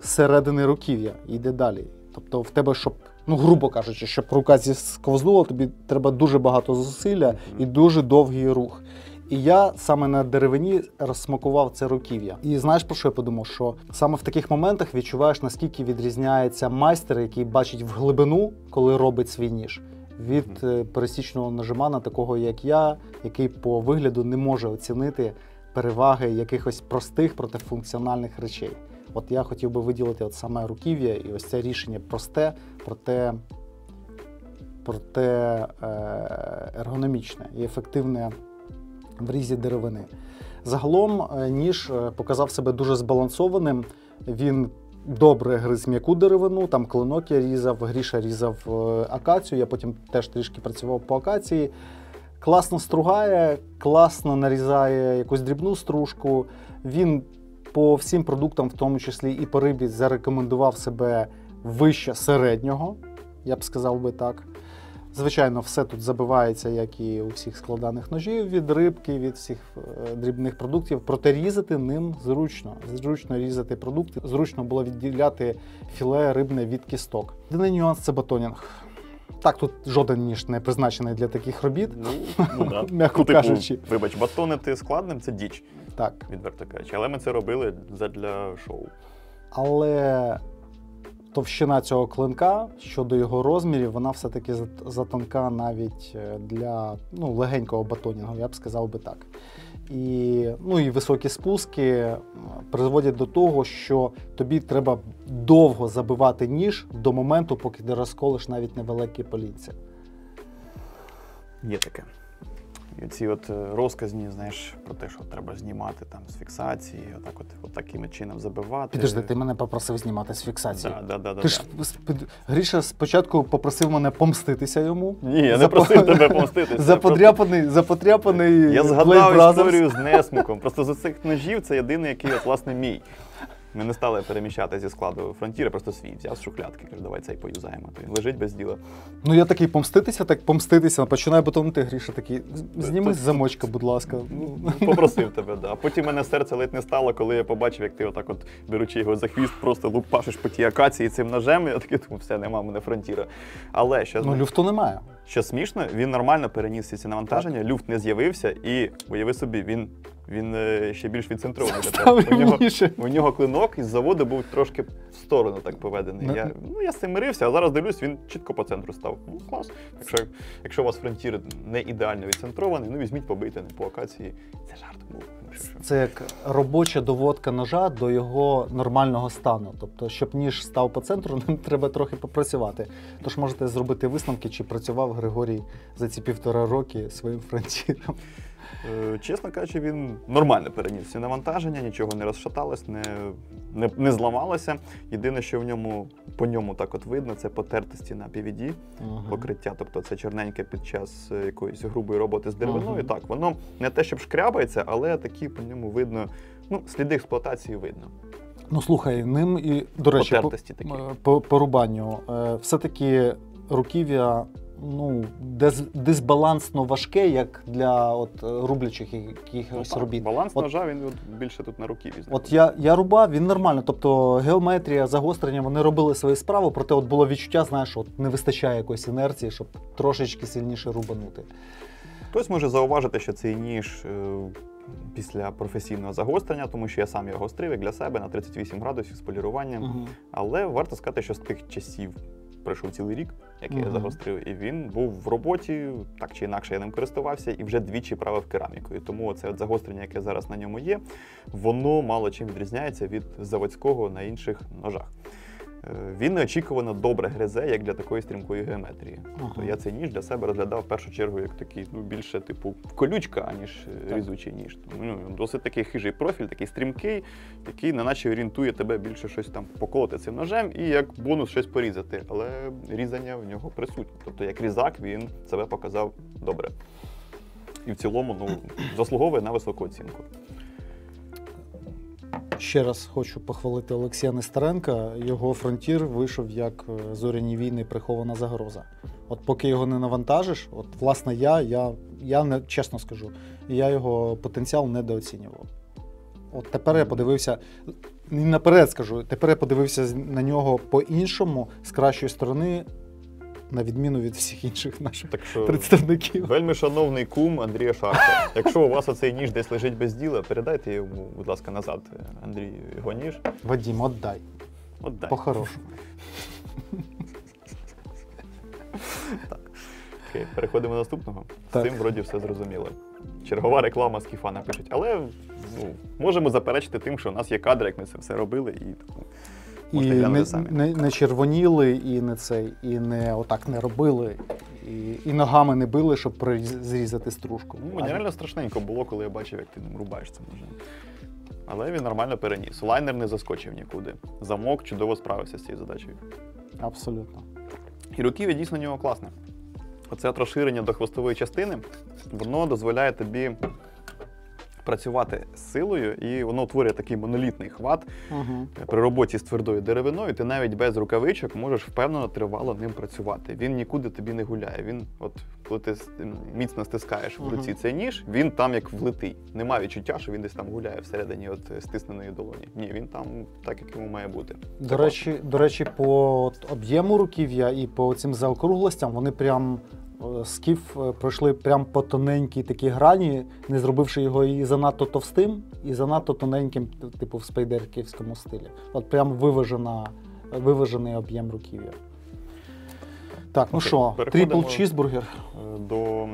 середини руків'я йде далі. Тобто в тебе, щоб, ну грубо кажучи, щоб рука зісковзнула, тобі треба дуже багато зусилля і дуже довгий рух. І я саме на деревині розсмакував це руків'я. І знаєш, про що я подумав? Що саме в таких моментах відчуваєш, наскільки відрізняється майстер, який бачить в глибину, коли робить свій ніж, від пересічного ножимана, такого як я, який по вигляду не може оцінити переваги якихось простих, проте функціональних речей. От я хотів би виділити от саме руків'я і ось це рішення просте, проте ергономічне і ефективне в різі деревини. Загалом ніж показав себе дуже збалансованим. Він добре гриз м'яку деревину, там клинок я різав, Гріша різав акацію, я потім теж трішки працював по акації. Класно стругає, класно нарізає якусь дрібну стружку. Він по всім продуктам, в тому числі і по рибі, зарекомендував себе вище середнього, я б сказав би так. Звичайно, все тут забивається, як і у всіх складаних ножів, від рибки, від всіх дрібних продуктів. Проте різати ним зручно. Зручно різати продукти, зручно було відділяти філе рибне від кісток. Єдиний нюанс – це батонінг. Так, тут жоден ніж не призначений для таких робіт, Да. м'яко кажучи. Вибач, батонити складним – це діч, Так. відверто кажучи. Але ми це робили для шоу. Але товщина цього клинка, щодо його розмірів, вона все-таки затонка навіть для легенького батонінгу, я б сказав би так. І високі спуски призводять до того, що тобі треба довго забивати ніж до моменту, поки ти розколиш навіть невеликі полінця. Є таке. І ці розказні, знаєш, про те, що треба знімати там з фіксації, от таким чином забивати. Підожди, ти мене попросив знімати з фіксації. Да. Ти ж, Гріша спочатку попросив мене помститися йому. Ні, я не просив тебе помститися. За подряпаний Я згадав історію з Несмуком. Просто з цих ножів це єдиний, який, власне, мій. Ми не стали переміщати зі складу фронтіра, просто свій взяв з шухлядки, каже, давай цей поюзаємо. То він лежить без діла. Ну я такий помститися, починаю потонути, Гріша такий, зніми з замочка, будь ласка. Попросив тебе, да. Потім мене серце ледь не стало, коли я побачив, як ти отак от, беручи його за хвіст, просто лупашиш по тій акації цим ножем. Я такий думаю, все, нема в мене фронтіра. Але що люфту немає. Що смішно, він нормально переніс всі ці навантаження, люфт не з'явився і, уяви собі, він ще більш відцентрований. У нього клинок із заводу був трошки в сторону так поведений. Я з цим мирився, а зараз дивлюсь, він чітко по центру став. Ну, клас. Якщо у вас фронтір не ідеально відцентрований, ну візьміть, побийте, не по акації. Це жарт був. Це як робоча доводка ножа до його нормального стану. Тобто, щоб ніж став по центру, ним треба трохи попрацювати. Тож можете зробити висновки, чи працював Григорій за ці 1,5 роки своїм фронтіром. Чесно кажучи, він нормально переніс всі навантаження, нічого не розшаталось, не зламалося. Єдине, що по ньому так от видно, це потертості на PVD покриття. Тобто це чорненьке під час якоїсь грубої роботи з деревиною. Так, воно не те, щоб шкрябається, але такі по ньому видно, сліди експлуатації видно. Ну, слухай, ним і, до речі, по рубанню, все-таки руків'я дисбалансно важке, як для рублячих якихось робіт. Баланс ножа, він більше тут на руків'ї. От я рубав, він нормально, тобто геометрія, загострення, вони робили свою справу, проте було відчуття, знаєш, не вистачає якоїсь інерції, щоб трошечки сильніше рубанути. Хтось може зауважити, що цей ніж після професійного загострення, тому що я сам його гострив, як для себе, на 38 градусів з поліруванням. Але варто сказати, що з тих часів пройшов цілий рік, який я загострив, і він був в роботі, так чи інакше я ним користувався, і вже двічі правив керамікою. Тому це загострення, яке зараз на ньому є, воно мало чим відрізняється від заводського на інших ножах. Він неочікувано добре гризе, як для такої стрімкої геометрії. Тобто я цей ніж для себе розглядав в першу чергу як такий, більше типу колючка, аніж різучий ніж. Досить такий хижий профіль, такий стрімкий, який неначе орієнтує тебе більше щось там поколоти цим ножем і як бонус щось порізати. Але різання в нього присутнє. Тобто як різак він себе показав добре. І в цілому заслуговує на високу оцінку. Ще раз хочу похвалити Олексія Нестеренка. Його фронтір вийшов як зоряні війни прихована загроза. От поки його не навантажиш, власне я не, чесно скажу, я його потенціал недооцінював. От тепер я подивився, наперед скажу, тепер я подивився на нього по-іншому, з кращої сторони, на відміну від всіх інших наших представників. Вельми шановний кум Андрія Шарка. Якщо у вас оцей ніж десь лежить без діла, передайте йому, будь ласка, назад, Андрію, його ніж. Вадим, отдай. По-хорошому. Так. Окей, переходимо до наступного. З цим, вроді, все зрозуміло. Чергова реклама Скіфа напишуть. Але можемо заперечити тим, що у нас є кадри, як ми це все робили. І не червоніли, і не отак не робили, і ногами не били, щоб зрізати стружку. Мені реально страшненько було, коли я бачив, як ти ним рубаєш цим ножем. Але він нормально переніс. Лайнер не заскочив нікуди. Замок чудово справився з цією задачею. Абсолютно. І руків'я дійсно у нього класне. Оце розширення до хвостової частини, воно дозволяє тобі працювати з силою, і воно утворює такий монолітний хват. При роботі з твердою деревиною ти навіть без рукавичок можеш впевнено тривало ним працювати. Він нікуди тобі не гуляє. Він, коли ти міцно стискаєш в руці цей ніж, він там як влитий. Немає відчуття, що він десь там гуляє всередині стисненої долоні. Ні, він там так, як йому має бути. До речі, по об'єму руків'я і по цим заокруглостям вони прям Скіф пройшли прям по тоненькій такій грані, не зробивши його і занадто товстим, і занадто тоненьким, типу в спайдерківському стилі. От прям виважений об'єм руків'я. Так, ну що, трипл чізбургер. До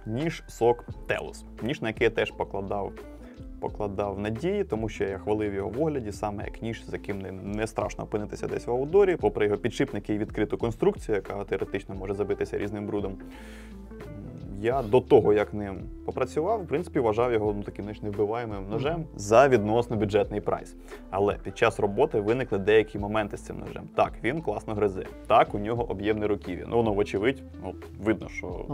ніж сок Телус. Ніж, на який я теж покладав надії, тому що я хвалив його в огляді, саме як ніж, з яким не страшно опинитися десь в аудорі, попри його підшипники і відкриту конструкцію, яка теоретично може забитися різним брудом. Я до того, як ним попрацював, в принципі, вважав його таким невбиваємим ножем за відносно бюджетний прайс. Але під час роботи виникли деякі моменти з цим ножем. Так, він класно гризе. Так, у нього об'ємне руків'я. Воно, вочевидь, видно, що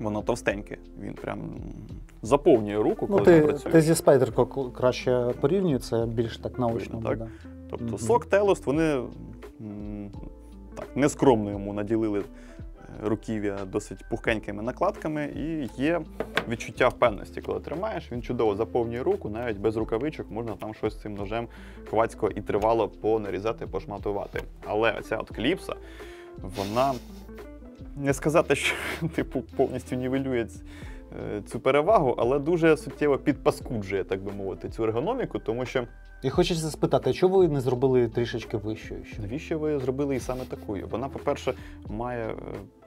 воно товстеньке. Він прям заповнює руку, коли ти працюєш. Ти зі Spyderco краще порівнює, це більш так наочно так. буде. Тобто SOG Telost, вони так, нескромно йому наділили руків'я досить пухкенькими накладками, і є відчуття впевненості, коли тримаєш. Він чудово заповнює руку, навіть без рукавичок можна там щось цим ножем хвацько і тривало понарізати, пошматувати. Але оця от кліпса, вона, не сказати, що типу повністю нівелює цю перевагу, але дуже суттєво підпаскуджує, так би мовити, цю ергономіку, тому що... І хочеться спитати, а чого ви не зробили трішечки вищою? Навіщо ви зробили і саме такою? Вона, по-перше, має,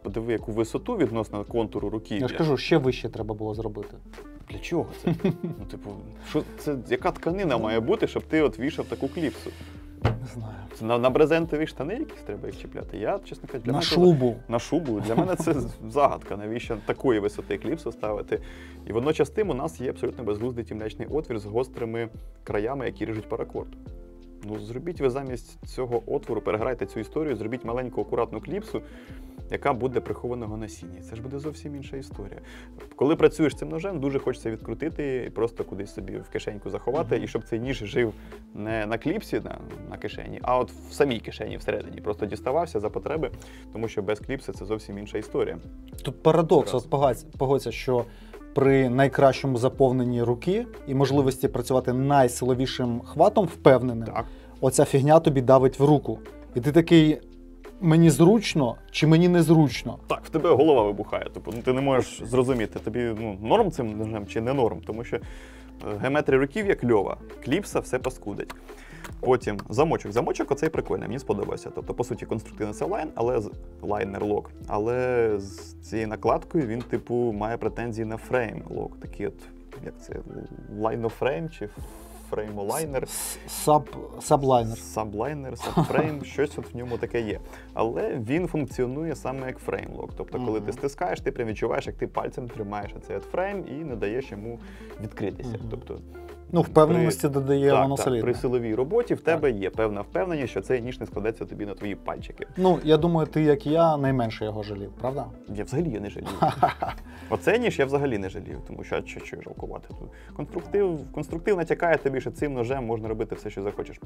подиви, яку висоту відносно контуру руків'я. Я ж кажу, ще вище треба було зробити. Для чого це? Ну, типу, що це, яка тканина має бути, щоб ти от вішав таку кліпсу? Не знаю. Це на брезентові штани якісь треба їх чіпляти? Я, чесно кажучи, для На мене шубу. На шубу. Для мене це загадка, навіщо такої висоти кліпсу ставити. І водночас тим у нас є абсолютно безглуздий тімлячний отвір з гострими краями, які ріжуть паракорд. Ну, зробіть ви замість цього отвору, переграйте цю історію, зробіть маленьку акуратну кліпсу, яка буде прихованого насіння. Це ж буде зовсім інша історія. Коли працюєш цим ножем, дуже хочеться відкрутити і просто кудись собі в кишеньку заховати, і щоб цей ніж жив не на кліпсі, на кишені, а от в самій кишені всередині. Просто діставався за потреби, тому що без кліпси це зовсім інша історія. Тут парадокс, от погодься, що при найкращому заповненні руки і можливості працювати найсиловішим хватом впевненим, Так. оця фігня тобі давить в руку. І ти такий, мені зручно чи мені незручно? Так, в тебе голова вибухає. Тобто, ти не можеш зрозуміти, тобі норм цим ножем чи не норм, тому що геометрія руків'я кльова, кліпса все паскудить. Потім замочок. Замочок оцей прикольний, мені сподобався. Тобто, по суті, конструктивний це лайнер-лок, але з цією накладкою він, типу, має претензії на фрейм-лок. Такий от, як це, лайнофрейм чи фреймолайнер? Саблайнер. Саблайнер, сабфрейм, щось от в ньому таке є. Але він функціонує саме як фрейм-лок. Тобто, коли ти стискаєш, ти прям відчуваєш, як ти пальцем тримаєш цей от фрейм і не даєш йому відкритися. Тобто, ну, впевненості додає воно солідне. При силовій роботі в тебе є певна впевненість, що цей ніж не складеться тобі на твої пальчики. Ну, я думаю, ти, як і я, найменше його жалів, правда? Я взагалі не жалію. Оцей ніж я взагалі не жалію, тому що що жалкувати. Конструктив натякає тобі, що цим ножем можна робити все, що захочеш.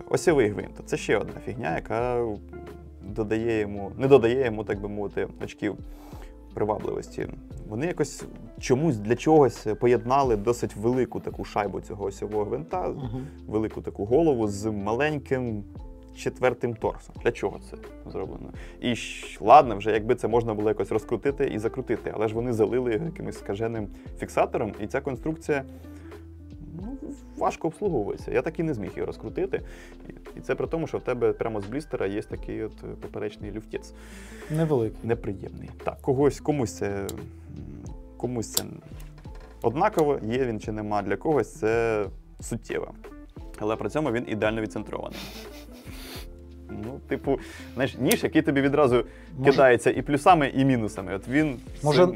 Осьовий гвинт – це ще одна фігня, яка не додає йому, так би мовити, очків привабливості. Вони якось чомусь для чогось поєднали досить велику таку шайбу цього осьового гвинта, велику таку голову з маленьким четвертим торсом. Для чого це зроблено? І ладно, вже якби це можна було якось розкрутити і закрутити, але ж вони залили його якимось скаженим фіксатором, і ця конструкція важко обслуговується. Я так і не зміг її розкрутити. І це при тому, що в тебе прямо з блістера є такий от поперечний люфтець. Невеликий. Неприємний. Так, комусь це однаково, є він чи нема, для когось це суттєво. Але при цьому він ідеально відцентрований. Ну, типу, знаєш, ніж, який тобі відразу кидається і плюсами, і мінусами. От він...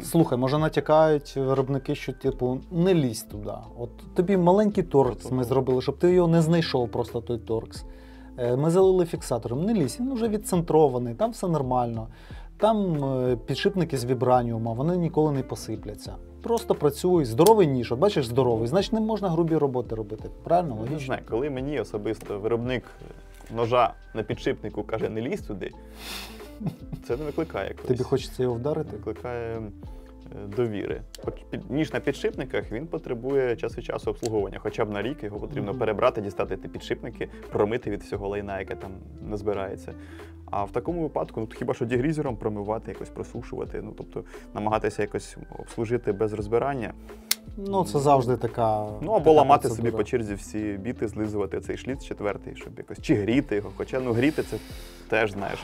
Слухай, може натякають виробники, що, типу, не лізь туди. От тобі маленький торкс ми зробили, щоб ти його не знайшов просто той торкс. Ми залили фіксатором, не лізь, він вже відцентрований, там все нормально. Там підшипники з вібраніума, вони ніколи не посипляться. Просто працюй, здоровий ніж, от бачиш, здоровий, значить не можна грубі роботи робити. Правильно, логічно? Не знаю, коли мені особисто виробник ножа на підшипнику каже, не лізь туди, це не викликає якось. Тобі хочеться його вдарити? Викликає довіри. Ніж на підшипниках, він потребує час від часу обслуговування. Хоча б на рік його потрібно перебрати, дістати ті підшипники, промити від всього лайна, яке там назбирається. А в такому випадку, ну, хіба що дегрізером промивати, якось просушувати, ну, тобто намагатися якось обслужити без розбирання. Ну, це завжди така. Ну, або ламати собі по черзі всі біти, злизувати цей шліц четвертий, щоб якось, чи гріти його. Хоча, ну, гріти це теж, знаєш,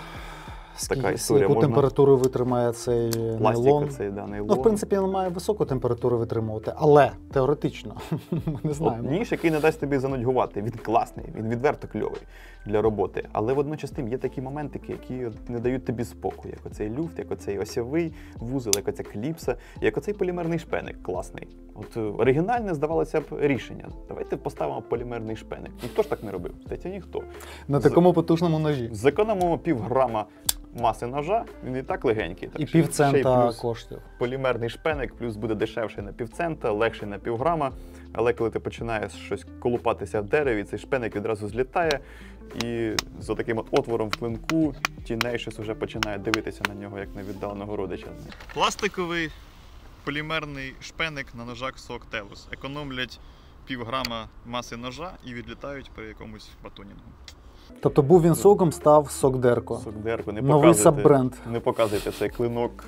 така історія. Яку температуру витримає цей нейлон? Цей, да, нейлон. Ну, в принципі, він має високу температуру витримувати, але теоретично, ми не знаємо. Ніж, який не дасть тобі занудьгувати, він класний, він відверто кльовий для роботи. Але водночас тим є такі моментики, які не дають тобі спокою, як оцей люфт, як оцей осьовий вузол, як оця кліпса, як оцей полімерний шпеник класний. От оригінальне, здавалося б, рішення. Давайте поставимо полімерний шпеник. Ніхто ж так не робив. Здається, ніхто. На такому потужному ножі. Зекономимо півграма маси ножа, він і так легенький. Так І що ще й півцента плюс коштів. полімерний шпеник, плюс буде дешевший на півцента, легший на півграма. Але коли ти починаєш щось колупатися в дереві, цей шпеник відразу злітає. І за таким от отвором в клинку Tenacious вже починає дивитися на нього, як на віддаленого родича. Пластиковий полімерний шпеник на ножах SOG Telus. Економлять півграма маси ножа і відлітають при якомусь батонінгу. Тобто був він соком, став сокдерко. Сокдерко, Новий саббренд. не показуйте цей клинок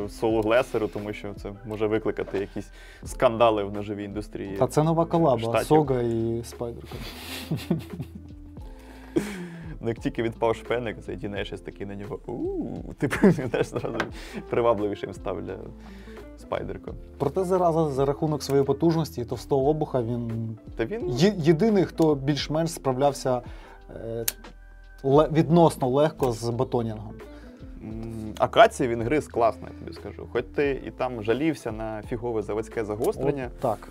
Соло Глесеру, тому що це може викликати якісь скандали в ножовій індустрії. Та це нова колаба, Штатів. Сога і Спайдерко. Ну, як тільки відпав шпеник, цей Tenacious такий на нього, типу, він теж зразу привабливішим став для Спайдерко. Проте зараза за рахунок своєї потужності і товстого обуха він Та він єдиний, хто більш-менш справлявся відносно легко з батонінгом. Акації він гриз класно, я тобі скажу. Хоч ти і там жалівся на фігове заводське загострення. От так.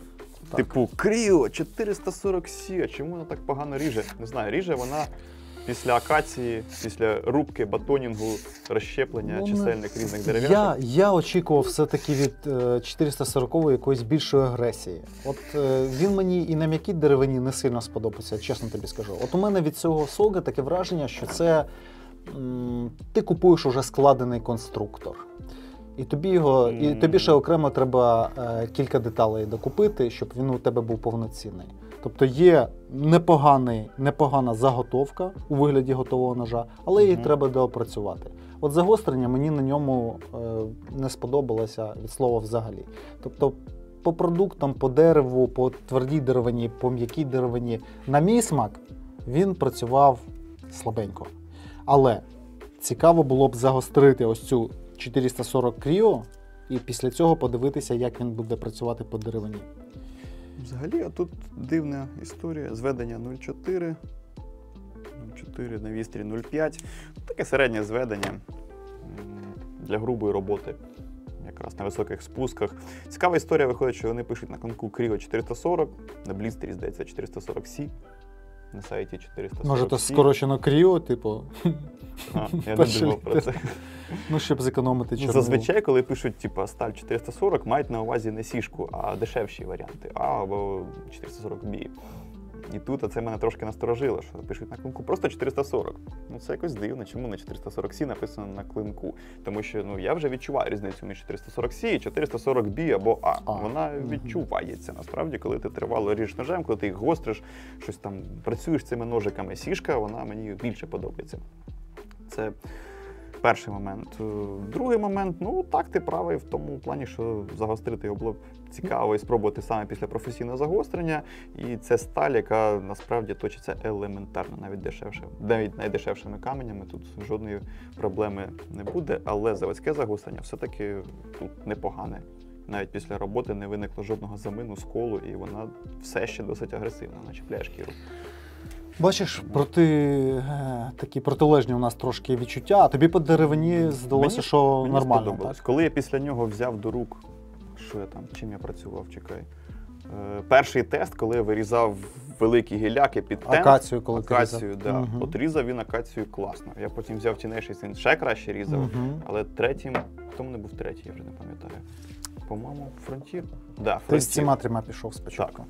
Типу, Кріо 440 Сі, а чому вона так погано ріже? Не знаю, ріже вона після акації, після рубки, батонінгу, розщеплення чисельних різних дерев'яшок. Я очікував все-таки від 440-ї якоїсь більшої агресії. От він мені і на м'якій деревині не сильно сподобався, чесно тобі скажу. От у мене від цього Сога таке враження, що це ти купуєш уже складений конструктор. І тобі ще окремо треба кілька деталей докупити, щоб він у тебе був повноцінний. Тобто є непогана заготовка у вигляді готового ножа, але її треба доопрацювати. От загострення мені на ньому не сподобалося від слова взагалі. Тобто по продуктам, по дереву, по твердій деревині, по м'якій деревині, на мій смак він працював слабенько. Але цікаво було б загострити ось цю 440 Creo і після цього подивитися, як він буде працювати по деревині. Взагалі, а тут дивна історія. Зведення 0,4, 0,4 на вістрі 0,5. Таке середнє зведення для грубої роботи, якраз на високих спусках. Цікава історія виходить, що вони пишуть на клинку Creo 440, на блістері, здається, 440 Сі. На сайті 440 Може, то Сі. скорочено Creo, типу? Я не думав про це. Ну, щоб зекономити чорнову. Зазвичай, коли пишуть типу, сталь 440, мають на увазі не сішку, а дешевші варіанти. або 440B. І тут це мене трошки насторожило, що пишуть на клинку просто 440. Ну це якось дивно, чому на 440C написано на клинку. Тому що я вже відчуваю різницю між 440C і 440B або А. Вона відчувається насправді, коли ти тривало ріжеш ножем, коли ти їх гостриш, щось там працюєш цими ножиками. Сішка, вона мені більше подобається. Це перший момент. Другий момент, так, ти правий в тому плані, що загострити його було б цікаво і спробувати саме після професійного загострення. І це сталь, яка насправді точиться елементарно, навіть найдешевшими каменями. Тут жодної проблеми не буде, але заводське загострення все-таки тут непогане. Навіть після роботи не виникло жодного замину, сколу, і вона все ще досить агресивна, начепляє шкіру. Бачиш, такі протилежні у нас трошки відчуття, а тобі по деревині здалося, що мені нормально, так? Коли я після нього взяв до рук, чим я працював, перший тест, коли я вирізав великі гіляки під тент. Акацію, коли акацію, да. От різав він акацію класно. Я потім взяв Tenacious, він ще краще різав, але третім, хто в мене був третій, я вже не пам'ятаю. По-моєму, Frontier? Да, Ти з цими трьома пішов спочатку.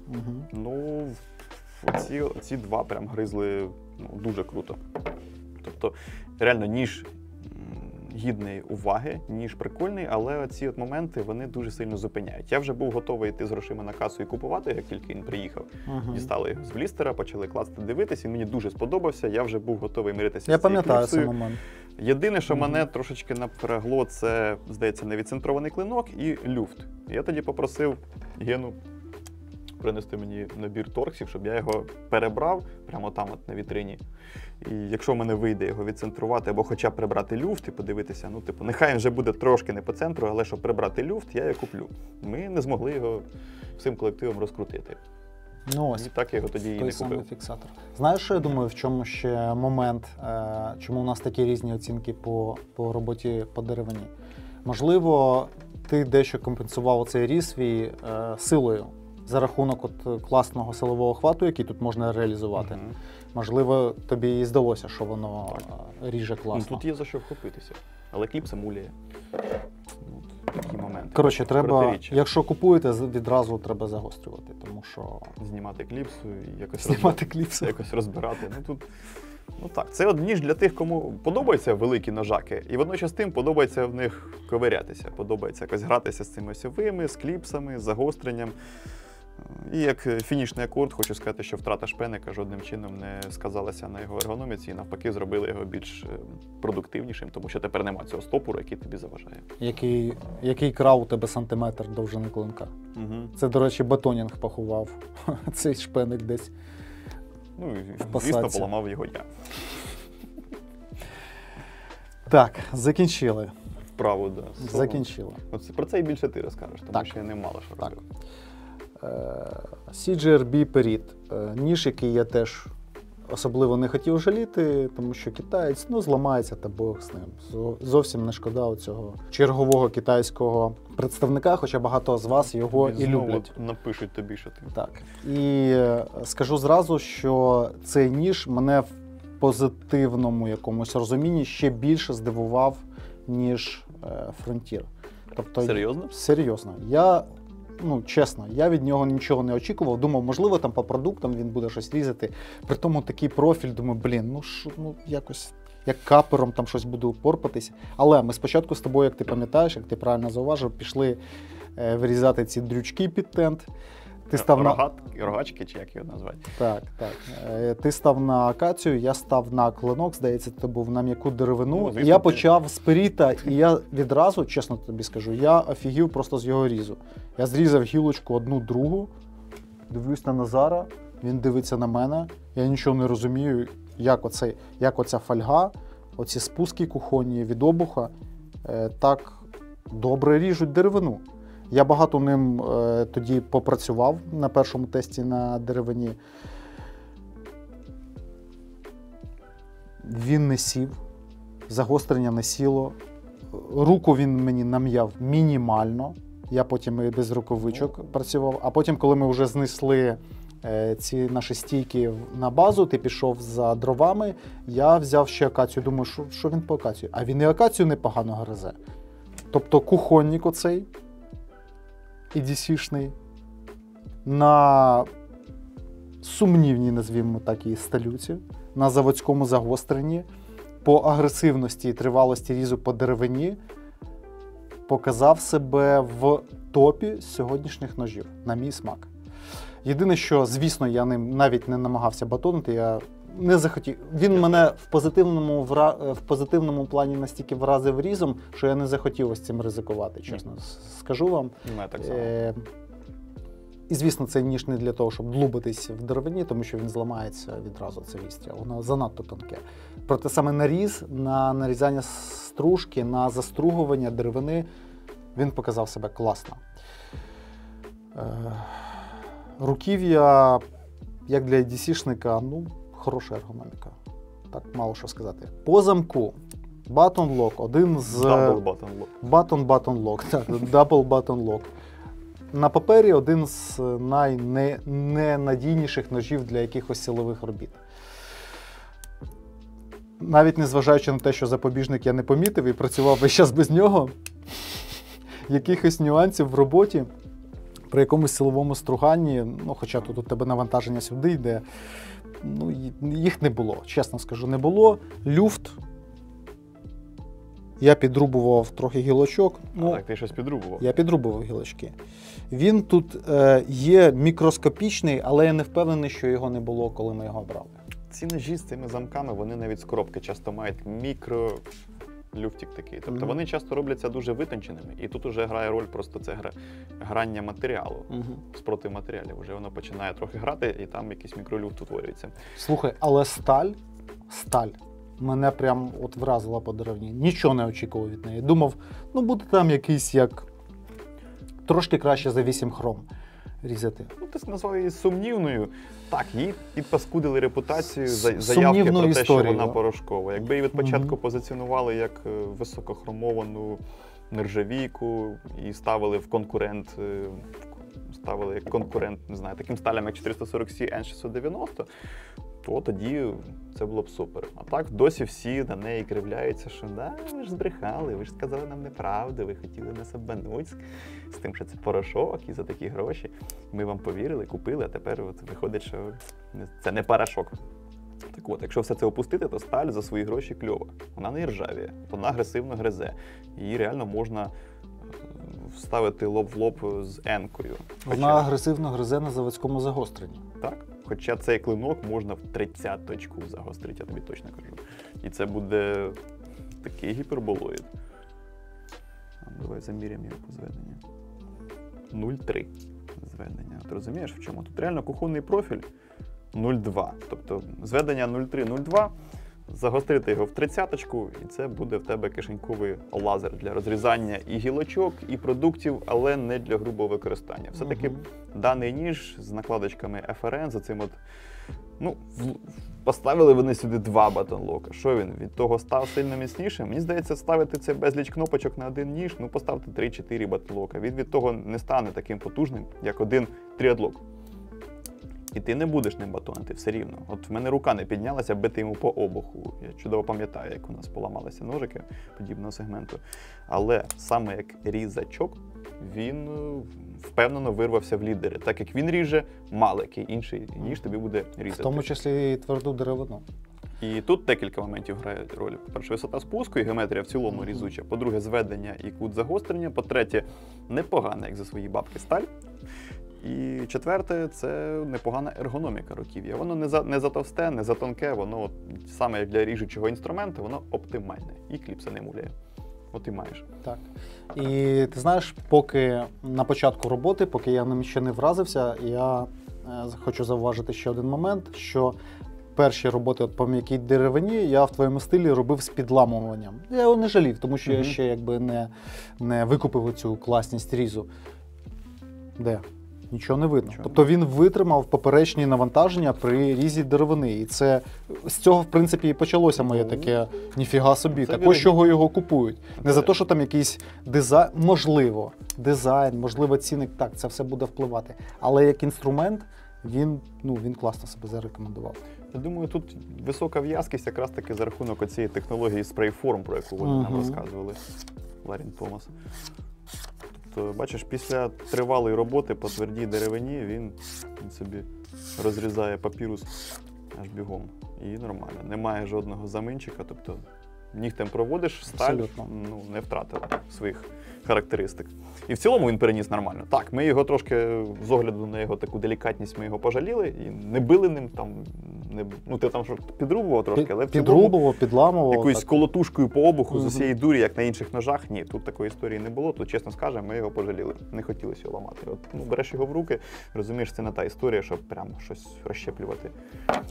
Так. Ці два прям гризли дуже круто. Тобто, реально, ніж гідний уваги, ніж прикольний, але ці моменти, вони дуже сильно зупиняють. Я вже був готовий йти з грошима на касу і купувати, як тільки він приїхав. Дістали його з блістера, почали класти, дивитись, він мені дуже сподобався, я вже був готовий миритися з цією кліпсою. Я пам'ятаю цей момент. Єдине, що мене трошечки напрягло, це, здається, невідцентрований клинок і люфт. Я тоді попросив Гену принести мені набір торксів, щоб я його перебрав прямо там от на вітрині. І якщо в мене вийде його відцентрувати або хоча б прибрати люфт і подивитися, нехай він вже буде трошки не по центру, але щоб прибрати люфт, я його куплю. Ми не змогли його всім колективом розкрутити. Ось, і так я його тоді і не купив. Той самий фіксатор. Знаєш, що я думаю, в чому ще момент, чому у нас такі різні оцінки по роботі по деревині? Можливо, ти дещо компенсував цей різ свій силою за рахунок от класного силового хвату, який тут можна реалізувати. Можливо, тобі і здалося, що воно ріже класно. Ну, тут є за що вхопитися, але кліпса муляє. Такі моменти. Коротше, треба, якщо купуєте, відразу треба загострювати, тому що... Знімати кліпсу і якось розбирати. Ну так, це от ніж для тих, кому подобаються великі ножаки, і водночас тим подобається в них ковирятися, подобається якось гратися з цими осьовими, з кліпсами, з загостренням. І як фінішний акорд, хочу сказати, що втрата шпеника жодним чином не сказалася на його ергономіці, і навпаки зробили його більш продуктивнішим, тому що тепер немає цього стопору, який тобі заважає. Який крав у тебе сантиметр довжини клинка? Це, до речі, Батонінг поховав цей шпеник десь. Ну, і, звісно, поламав його я. Так, закінчили. Вправо, да. Закінчили. Про це і більше ти розкажеш, тому що я не мало що робив. CGRB Perit. Ніж, який я теж особливо не хотів жаліти, тому що китаєць, зламається та Бог з ним. Зовсім не шкода оцього чергового китайського представника, хоча багато з вас його і люблять. Напишуть тобі, що ти. Так. І скажу зразу, що цей ніж мене в позитивному якомусь розумінні ще більше здивував, ніж Frontier. Тобто, серйозно? Серйозно. Я, чесно, я від нього нічого не очікував. Думав, можливо, там по продуктам він буде щось різати. При тому такий профіль, думаю, якось як капером там щось буду порпатися. Але ми спочатку з тобою, як ти пам'ятаєш, як ти правильно зауважив, пішли вирізати ці дрючки під тент. Ти став рогачки, чи як його назвати? Так. Ти став на акацію, я став на клинок, здається, це був на м'яку деревину. І я почав з періта, і я відразу, чесно тобі скажу, я офігів просто з його різу. Я зрізав гілочку одну, другу, дивлюсь на Назара, він дивиться на мене, я нічого не розумію, як оця фольга, оці спуски кухонні від обуха так добре ріжуть деревину. Я багато ним тоді попрацював на першому тесті на деревині. Він не сів, загострення не сіло. Руку він мені нам'яв мінімально. Я потім і без рукавичок працював. А потім, коли ми вже знесли ці наші стійки на базу, ти пішов за дровами, я взяв ще акацію. Думаю, що він по акацію? А він і акацію непогано гризе. Тобто кухонник оцей, EDC-шний, на сумнівній, назвімо так, і сталюці, на заводському загостренні, по агресивності і тривалості різу по деревині показав себе в топі сьогоднішніх ножів, на мій смак. Єдине, що, звісно, я ним навіть не намагався батонити, я не захотів. Він мене в позитивному плані настільки вразив різом, що я не захотів ось цим ризикувати, чесно скажу вам. І, звісно, цей ніж не для того, щоб длубитись в деревині, тому що він зламається відразу, це вістря. Воно занадто тонке. Проте саме наріз, на нарізання стружки, на застругування деревини, він показав себе класно. Руків'я, як для EDC-шника, хороша ергономіка. Так, мало що сказати. По замку. Button Lock, один з... Double Button Lock. Button Lock, так, Double Button Lock. На папері один з найненадійніших ножів для якихось силових робіт. Навіть незважаючи на те, що запобіжник я не помітив і працював весь час без нього, якихось нюансів в роботі при якомусь силовому струганні, хоча тут у тебе навантаження сюди йде, їх не було, чесно скажу, не було. Люфт. Я підрубував трохи гілочок. Так, ти щось підрубував? Я підрубував гілочки. Він тут є мікроскопічний, але я не впевнений, що його не було, коли ми його брали. Ці ножі з цими замками, вони навіть з коробки часто мають мікролюфтик такий. Тобто вони часто робляться дуже витонченими. І тут уже грає роль просто це грання матеріалу. Спротив матеріалів. Вже воно починає трохи грати, і там якийсь мікролюфт утворюється. Слухай, але сталь мене прям вразила по деревні. Нічого не очікував від неї. Думав, буде там якийсь трошки краще за 8 хром різати. Ти назвав її сумнівною. Так, їй підпаскудили репутацію, заявки про те, що вона порошкова. Якби її від початку позиціонували як високохромовану, нержавійку і ставили в конкурент, ставили як конкурент, не знаю, таким сталям, як 440C N690, то тоді це було б супер. А так досі всі на неї кривляються, що да, ви ж збрехали, ви ж сказали нам неправду, ви хотіли нас обманути з тим, що це порошок і за такі гроші. Ми вам повірили, купили, а тепер от виходить, що це не порошок. Так от, якщо все це опустити, то сталь за свої гроші кльова. Вона не ржавіє, вона агресивно гризе. Її реально можна вставити лоб в лоб з N-кою. Вона агресивно гризе на заводському загостренні. Так. Хоча цей клинок можна в 30-точку загострити, я тобі точно кажу. І це буде такий гіперболоїд. Давай заміряємо його по зведенню. 0,3 зведення. Ти розумієш, в чому? Тут реально кухонний профіль 0,2. Тобто зведення 0,3-0,2, загострити його в 30-точку, і це буде в тебе кишеньковий лазер для розрізання і гілочок, і продуктів, але не для грубого використання. Все-таки даний ніж з накладочками FRN, за цим от, ну, поставили вони сюди 2 батонлока. Що він від того став сильно міцнішим? Мені здається, ставити це безліч кнопочок на один ніж, ну поставте 3-4 батонлока. Він від того не стане таким потужним, як один тріадлок. І ти не будеш ним батонити все рівно. От в мене рука не піднялася бити йому по обуху. Я чудово пам'ятаю, як у нас поламалися ножики подібного сегменту. Але саме як різачок, він впевнено вирвався в лідери. Так як він ріже, мало який інший ніж тобі буде різати. В тому числі і тверду деревину. І тут декілька моментів грають роль. По-перше, висота спуску і геометрія в цілому різуча. По-друге, зведення і кут загострення. По-третє, непогана, як за свої бабки, сталь. І четверте, це непогана ергономіка руків'я. Воно не затовсте, не затонке, воно саме як для ріжучого інструменту, воно оптимальне. І кліпса не муляє. От і маєш. Так. І ти знаєш, поки на початку роботи, поки я ним ще не вразився, я хочу зауважити ще один момент, що перші роботи по м'якій деревині я в твоєму стилі робив з підламуванням. Я його не жалів, тому що я ще якби не викупив оцю класність різу. Де? Нічого не видно. Тобто він витримав поперечні навантаження при різі деревини. І це з цього, в принципі, і почалося моє таке ніфіга собі. Так ось чого його купують. Не за те, що там якийсь дизайн, можливо, цінник, так, це все буде впливати. Але як інструмент він класно себе зарекомендував. Я думаю, тут висока в'язкість якраз таки за рахунок оцієї технології спрейформ, про яку вони нам розказували. Ларін Томас. Тобто, бачиш, після тривалої роботи по твердій деревині він собі розрізає папірус аж бігом. І нормально. Немає жодного заминчика, тобто нігтем проводиш, сталь не втратила своїх характеристик. І в цілому він переніс нормально. Так, ми його трошки, з огляду на його таку делікатність, ми його пожаліли і не били ним там. Ти там що підрубував трошки, але в цілому підламував. Якоюсь колотушкою по обуху з усієї дурі, як на інших ножах, ні, тут такої історії не було, тут, чесно скажемо, ми його пожаліли. Не хотілося його ламати. От, береш його в руки, розумієш, це не та історія, щоб прямо щось розщеплювати.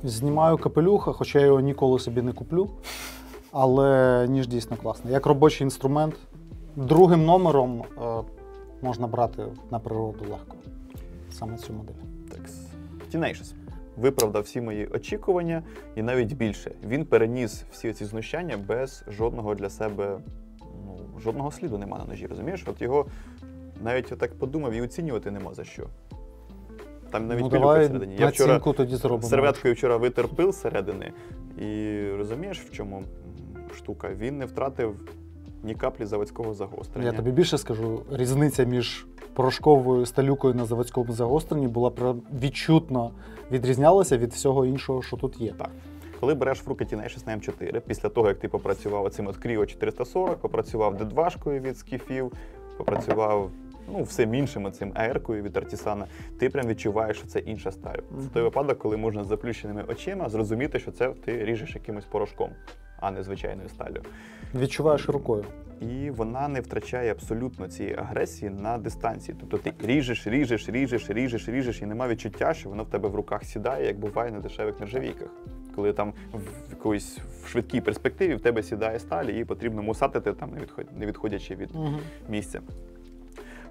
Знімаю капелюха, хоча я його ніколи собі не куплю, але ніж дійсно класний. Як робочий інструмент, другим номером можна брати на природу легко. Саме цю модель. Так, Tenacious виправдав всі мої очікування і навіть більше. Він переніс всі ці знущання без жодного для себе, жодного сліду нема на ножі, розумієш? От його навіть я так подумав і оцінювати нема за що. Там навіть пилюка всередині. Я вчора серветкою витер пил зсередини і розумієш, в чому штука? Він не втратив ні каплі заводського загострення. Я тобі більше скажу, різниця між порошковою сталюкою на заводському загостренні була відчутно відрізнялася від всього іншого, що тут є. Так. Коли береш в руки Tenacious на М4, після того, як ти попрацював оцим от Creo 440, попрацював D2-шкою від скіфів, попрацював всім іншим оцим AR-кою від Artisana, ти прям відчуваєш, що це інша сталь. Це той випадок, коли можна з заплющеними очима зрозуміти, що це ти ріжеш якимось порошком, а не звичайною сталлю. Відчуваєш рукою. І вона не втрачає абсолютно цієї агресії на дистанції. Тобто ти ріжеш, і нема відчуття, що воно в тебе в руках сідає, як буває на дешевих нержавійках. Коли там в швидкій перспективі в тебе сідає сталь, і потрібно мусатити, там, не відходячи від місця.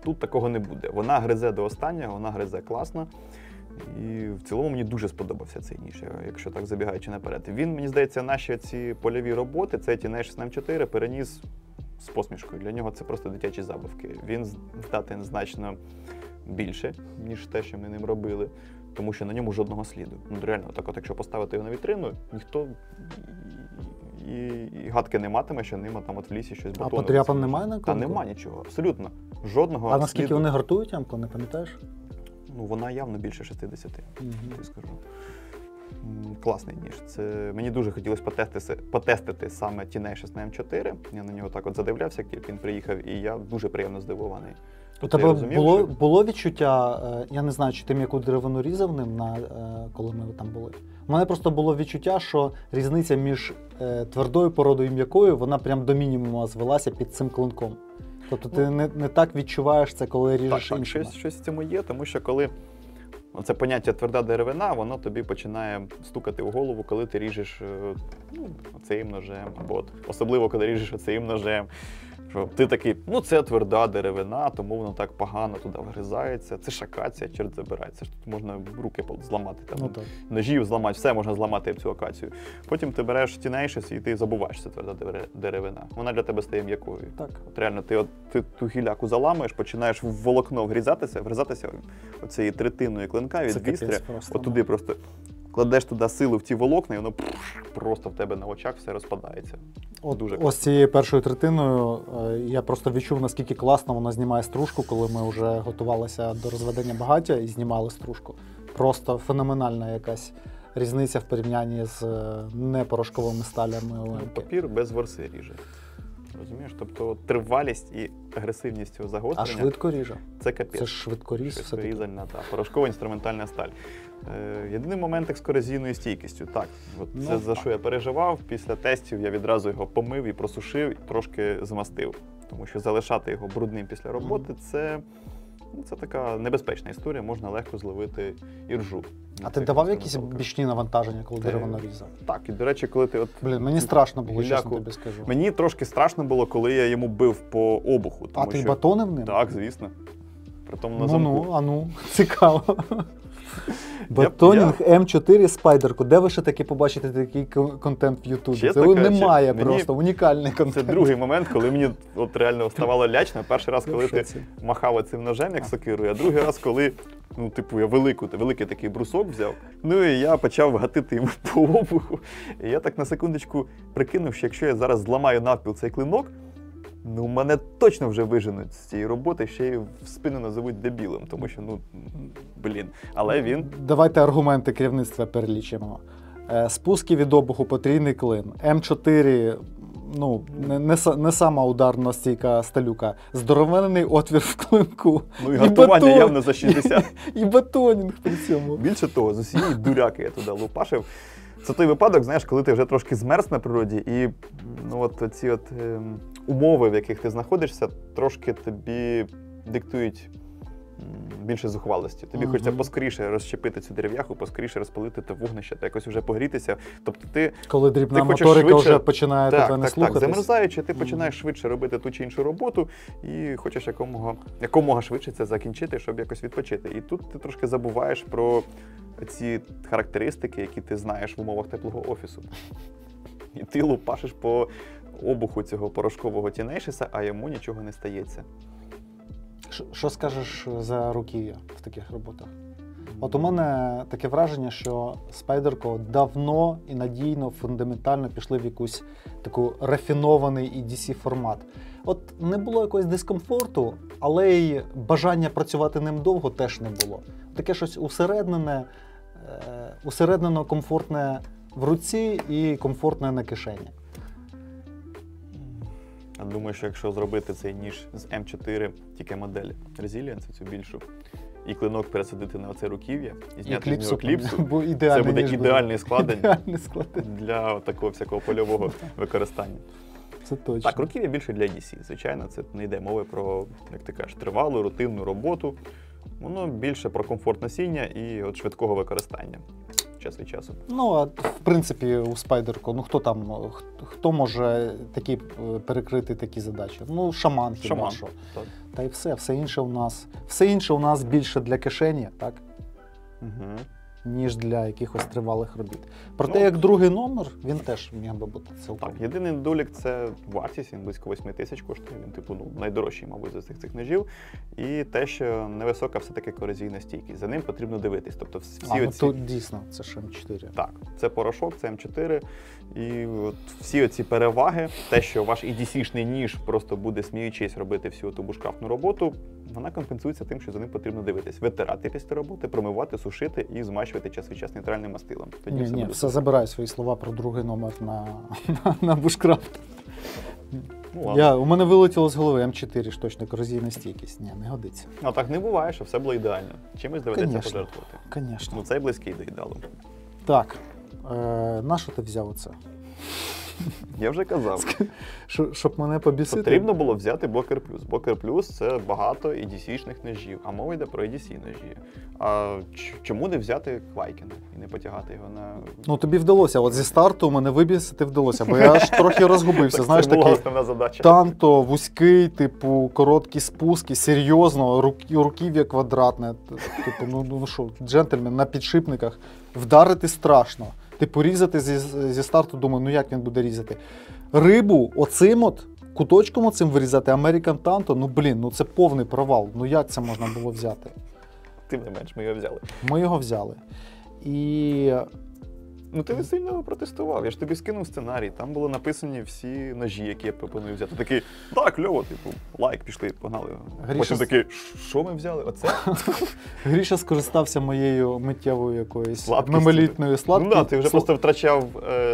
Тут такого не буде. Вона гризе до останнього, вона гризе класно. І в цілому мені дуже сподобався цей ніж, якщо так забігаючи наперед. Він, мені здається, наші ці польові роботи, цей Tenacious на М4 переніс з посмішкою. Для нього це просто дитячі забавки. Він здатен значно більше, ніж те, що ми ним робили, тому що на ньому жодного сліду. Ну, реально, так от, якщо поставити його на вітрину, ніхто і гадки не матиме, що ним там от в лісі щось А батоном. подряпан немає на Та клинку? нема нічого, абсолютно. Жодного А наскільки сліду. вони гартують ямку, не пам'ятаєш? Ну, вона явно більше 60, Мгм. ти скажу. Класний ніж. Це мені дуже хотілося потестити саме Tenacious на М4. Я на нього так от задивлявся, як тільки він приїхав, і я дуже приємно здивований. У Тобто я тебе розумів, було, що- було відчуття, я не знаю, чи ти м'яку деревину різав ним, коли ми там були. У мене просто було відчуття, що різниця між твердою породою і м'якою, вона прям до мінімуму звелася під цим клинком. Тобто ти не так відчуваєш це, коли ріжеш Так, іншими. щось в цьому є, тому що коли це поняття тверда деревина, воно тобі починає стукати в голову, коли ти ріжеш оцим ножем, або особливо, коли ріжеш оцим ножем. Що ти такий, це тверда деревина, тому воно так погано туди вгризається. Це ж акація, чорт забирається. Тут можна руки зламати, там, Так. ножів зламати, все можна зламати в цю акацію. Потім ти береш Tenacious і ти забуваєш, що це тверда деревина. Вона для тебе стає м'якою. Так. От реально, ти ту гіляку заламуєш, починаєш в волокно вгризатися оцією третиною клинка від Це вістря. капець просто, От туди просто кладеш туди силу в ті волокна, і воно просто в тебе на очах все розпадається. Дуже Ось цією першою третиною я просто відчув, наскільки класно вона знімає стружку, коли ми вже готувалися до розведення багаття і знімали стружку. Просто феноменальна якась різниця в порівнянні з непорошковими сталями ОМК. Папір без ворси ріже. Розумієш? Тобто тривалість і агресивність цього А загострення швидко ріже. це капець. Це ж швидкоріз. все-таки. Різальна, порошкова інструментальна сталь. Єдиний момент з корозійною стійкістю. Так, це Ну, за що я переживав. Після тестів я відразу його помив і просушив, і трошки змастив. Тому що залишати його брудним після роботи це така небезпечна історія, можна легко зловити іржу. А ти давав якісь бічні навантаження, коли дерево різав? Так, і до речі, коли ти Блін, мені страшно було, чесно гіляку- тобі скажу. Мені трошки страшно було, коли я йому бив по обуху. А Тому ти що... батонив ним? Так, звісно. Притому на замку. Цікаво. Батонінг М4 спайдерку. Де ви ще таки побачите такий контент в Ютубі? Чесно Цього кажучи, немає мені- просто, унікальний Це контент. другий момент, коли мені от реально ставало лячно. Перший раз, коли ти Що це? махав цим ножем, як сокирою, а другий раз, коли я великий такий брусок взяв. Ну і я почав гатити йому по обуху. І я так на секундочку прикинув, що якщо я зараз зламаю навпіл цей клинок, мене точно вже виженуть з цієї роботи, ще й в спину назовуть дебілом, тому що, Але він Давайте аргументи керівництва перелічимо. Спуски від обуху потрійний клин. М4 не сама ударно стійка сталюка. Здоровенний отвір в клинку. і гартування батон- явно за 60. І батонінг при цьому. Більше того, з усієї дуряки я туди лупашив. Це той випадок, знаєш, коли ти вже трошки змерз на природі, і ці умови, в яких ти знаходишся, трошки тобі диктують більше зухвалості. Тобі хочеться поскоріше розщепити цю дерев'яху, поскоріше розпалити те вогнище, та якось вже погрітися. Тобто Коли дрібна ти хочеш моторика швидше- вже починає тебе не слухатись. замерзаючи, ти починаєш швидше робити ту чи іншу роботу і хочеш якомога швидше це закінчити, щоб якось відпочити. І тут ти трошки забуваєш про ці характеристики, які ти знаєш в умовах теплого офісу. І ти лупашиш по обуху цього порошкового Tenacious, а йому нічого не стається. Що скажеш за руків'я в таких роботах? От у мене таке враження, що Spyderco давно і надійно, фундаментально пішли в якусь таку рафінований EDC формат. От не було якогось дискомфорту, але й бажання працювати ним довго теж не було. Таке щось усереднено комфортне в руці і комфортне на кишені. Я думаю, що якщо зробити цей ніж з М4, тільки модель Resilience, цю більшу, і клинок пересадити на оце руків'я, і зняти з нього кліпсу, бо це буде ідеальний складень Ідеальний складень. для такого всякого польового використання. Це точно. Так, руків'я більше для EDC, звичайно, це не йде мови про, як ти кажеш, тривалу, рутинну роботу. Воно більше про комфорт носіння і от швидкого використання час від часу. А в принципі у Spyderco, хто може перекрити такі задачі? Шаман хіба що. Так. Та й все інше у нас більше для кишені, так? Угу. ніж для якихось тривалих робіт. Проте, як другий номер, він теж міг би бути цілком. Так, єдиний недолік – це вартість, він близько 8 тисяч коштує, він типу, найдорожчий, мабуть, з цих ножів. І те, що невисока все-таки корозійна стійкість, за ним потрібно дивитись. Тобто всі оці... тут дійсно, це ж М4. Так, це порошок, це М4, і от всі оці переваги, те, що ваш EDC-шний ніж просто буде, сміючись, робити всю ту бушкрафтну роботу, вона компенсується тим, що за ним потрібно дивитись. Витирати після роботи, промивати, сушити і змащувати час від часу нейтральним мастилом. Тоді Ні, все забираю свої слова про другий номер на бушкрафт. У мене вилетіло з голови М4 ж точно корозійна стійкість. Ні, не годиться. А так не буває, що все було ідеально. Чимось доведеться пожертвувати. Звісно. Ну, цей близький до ідеалу. Так, на що ти взяв оце? Я вже казав. Щоб мене побісити? Потрібно було взяти Boker Plus. Boker Plus – це багато EDC-шних ножів, а мова йде про EDC ножі. А чому не взяти Квайкена і не потягати його на... Ну, тобі вдалося. От зі старту мене вибісити вдалося, бо я аж трохи розгубився. Знаєш, це була такий основна задача. танто, вузький, типу, короткі спуски, серйозно, руків'я квадратне. Типу, ну що, джентльмен на підшипниках. Вдарити страшно. Типу, різати зі старту, думаю, ну як він буде різати? Рибу оцим от, куточком оцим вирізати, American Tanto, ну блін, ну це повний провал. Ну як це можна було взяти? Тим не менш, ми його взяли. Ми його взяли. І... Ну ти не сильно протестував, я ж тобі скинув сценарій, там було написані всі ножі, які я пропоную взяти. Такий, так, кльово, типу, лайк, пішли, погнали. Потім такий, що ми взяли, оце? Гріша скористався моєю миттєвою якоюсь Слабкістю. мимолітною слабкістю. Ну так, ти вже просто втрачав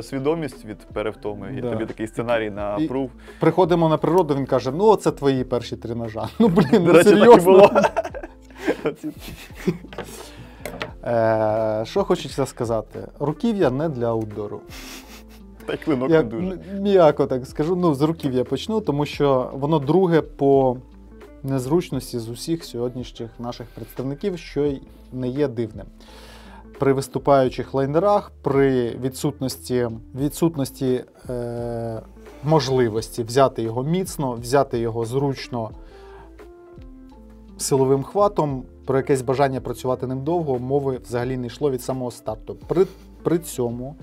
свідомість від перевтоми, і тобі такий сценарій на апрув. Приходимо на природу, він каже, ну оце твої перші 3 ножа. Ну блін, ну До речі, серйозно. так і було. Що хочеться сказати? Руків'я не для аутдору. Та й клинок не дуже. М'яко так скажу, ну з руків'я почну, тому що воно друге по незручності з усіх сьогоднішніх наших представників, що й не є дивним. При виступаючих лайнерах, при відсутності можливості взяти його міцно, взяти його зручно силовим хватом, про якесь бажання працювати ним довго, мови взагалі не йшло від самого старту. При цьому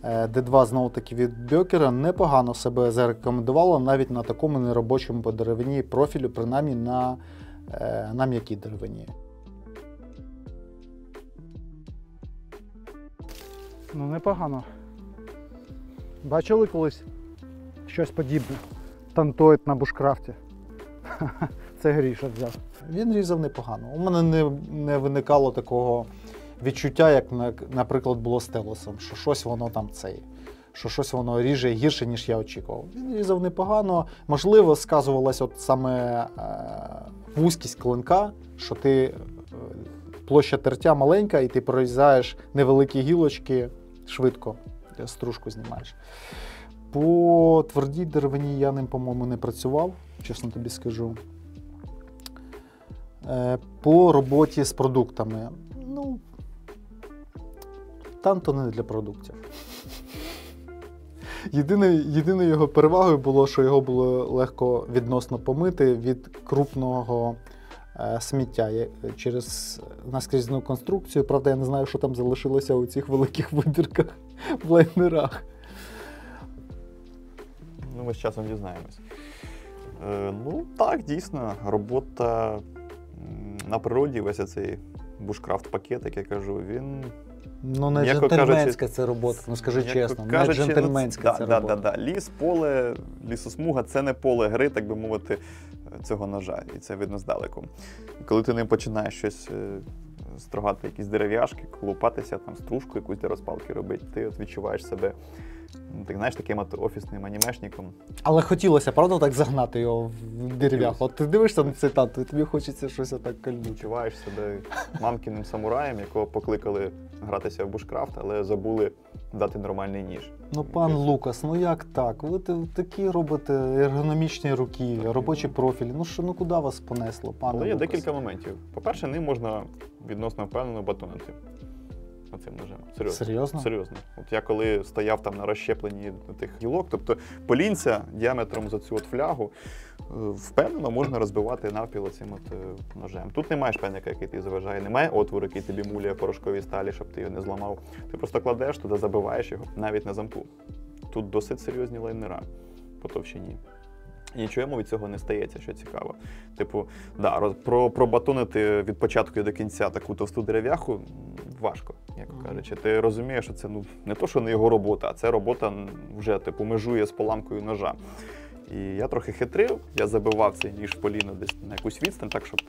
D2, знову-таки від Бьокера, непогано себе зарекомендувало навіть на такому неробочому по деревині профілю, принаймні на м'якій деревині. Ну, непогано. Бачили колись щось подібне? Тантоїд на бушкрафті. Це Гріша взяв. Він різав непогано. У мене не виникало такого відчуття, як, наприклад, було з Телосом, що щось воно там що щось воно ріже гірше, ніж я очікував. Він різав непогано. Можливо, сказувалась от саме вузькість клинка, що ти площа тертя маленька, і ти прорізаєш невеликі гілочки швидко, стружку знімаєш. По твердій деревині я ним, по-моєму, не працював, чесно тобі скажу. По роботі з продуктами, ну, танто не для продуктів. Єдиною його перевагою було, що його було легко відносно помити від крупного сміття через наскрізну конструкцію. Правда, я не знаю, що там залишилося у цих великих вибірках в лайнерах. Ну, ми з часом дізнаємось. Ну, так, дійсно, робота на природі, весь цей бушкрафт-пакет, як я кажу, він... Ну, не джентльменська це робота, ну скажи чесно, не джентльменська це робота. Да. Ліс, поле, лісосмуга – це не поле гри, так би мовити, цього ножа, і це видно здалеку. Коли ти ним починаєш щось строгати, якісь дерев'яшки, колупатися, там стружку якусь для розпалки робити, ти от відчуваєш себе, так, знаєш, таким от офісним анімешником. Але хотілося, правда, так загнати його в дерев'ях? От ти дивишся на цей танто, і тобі хочеться щось отак кольнути. Відчуваєш себе мамкіним самураєм, якого покликали гратися в бушкрафт, але забули дати нормальний ніж. Ну, пан Лукас, ну як так? Ви такі робите ергономічні руків'я, робочі профілі. Ну куди вас понесло, пане Але є Лукас? декілька моментів. По-перше, ним можна відносно впевнено батонити. оцим ножем. Серйозно. Серйозно? Серйозно. От я коли стояв там на розщепленні тих гілок, тобто полінця діаметром за цю от флягу, впевнено можна розбивати навпіл цим от ножем. Тут немає шпеника, який тобі заважає, немає отвору, який тобі муляє порошковій сталі, щоб ти його не зламав. Ти просто кладеш туди, забиваєш його, навіть на замку. Тут досить серйозні лайнера по товщині. І нічого йому від цього не стається, що цікаво. Типу, да, пробатонити від початку і до кінця таку товсту дерев'яху важко, як кажучи. Ти розумієш, що це не то, що не його робота, а це робота вже типу межує з поламкою ножа. І я трохи хитрив, я забивав цей ніж в поліно десь на якусь відстань, так, щоб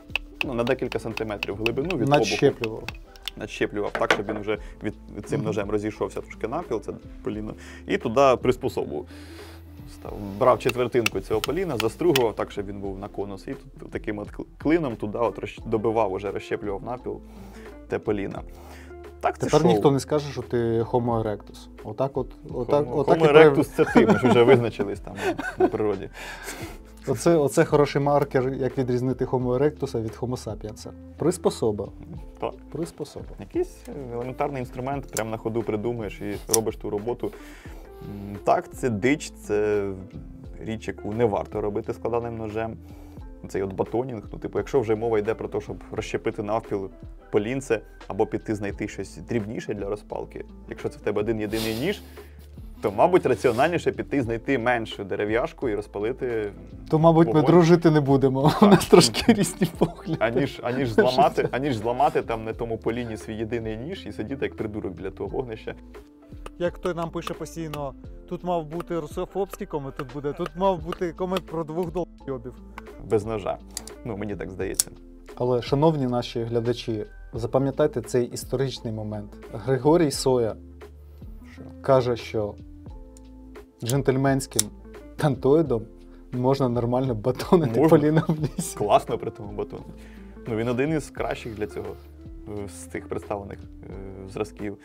на декілька сантиметрів глибину від Надщеплював. Надщеплював так, щоб він вже від цим ножем розійшовся трошки навпіл, це поліно, і туди приспособував. Брав четвертинку цього поліна, застругував так, щоб він був на конус, і тут таким от клином туди от добивав, уже розщеплював навпіл те поліна. Так, це Тепер шоу. ніхто не скаже, що ти Homo erectus. Homo erectus це ти, ми ж вже визначились там на природі. Оце хороший маркер, як відрізнити Homo erectus від Homo sapiens. Приспособа. Так. Приспособа. Якийсь елементарний інструмент, прямо на ходу придумаєш і робиш ту роботу. Так, це дич, це річ, яку не варто робити складаним ножем. Цей от батонінг. Ну, типу, якщо вже мова йде про те, щоб розщепити навпіл полінце або піти знайти щось дрібніше для розпалки, якщо це в тебе один єдиний ніж, то, мабуть, раціональніше піти знайти меншу дерев'яшку і розпалити. То, мабуть, ми вогонь. дружити не будемо. У нас трошки різні погляди. Аніж зламати там на тому поліні свій єдиний ніж і сидіти як придурок біля того вогнища. Як той нам пише постійно, тут мав бути русофобський комент, тут мав бути комент про двох долбойобів. Без ножа. Ну, мені так здається. Але, шановні наші глядачі, запам'ятайте цей історичний момент. Григорій Соя каже, що джентльменським тантоїдом можна нормально батонити поліна в лісі. Класно при тому батоні. Ну, він один із кращих для цього, з цих представлених зразків.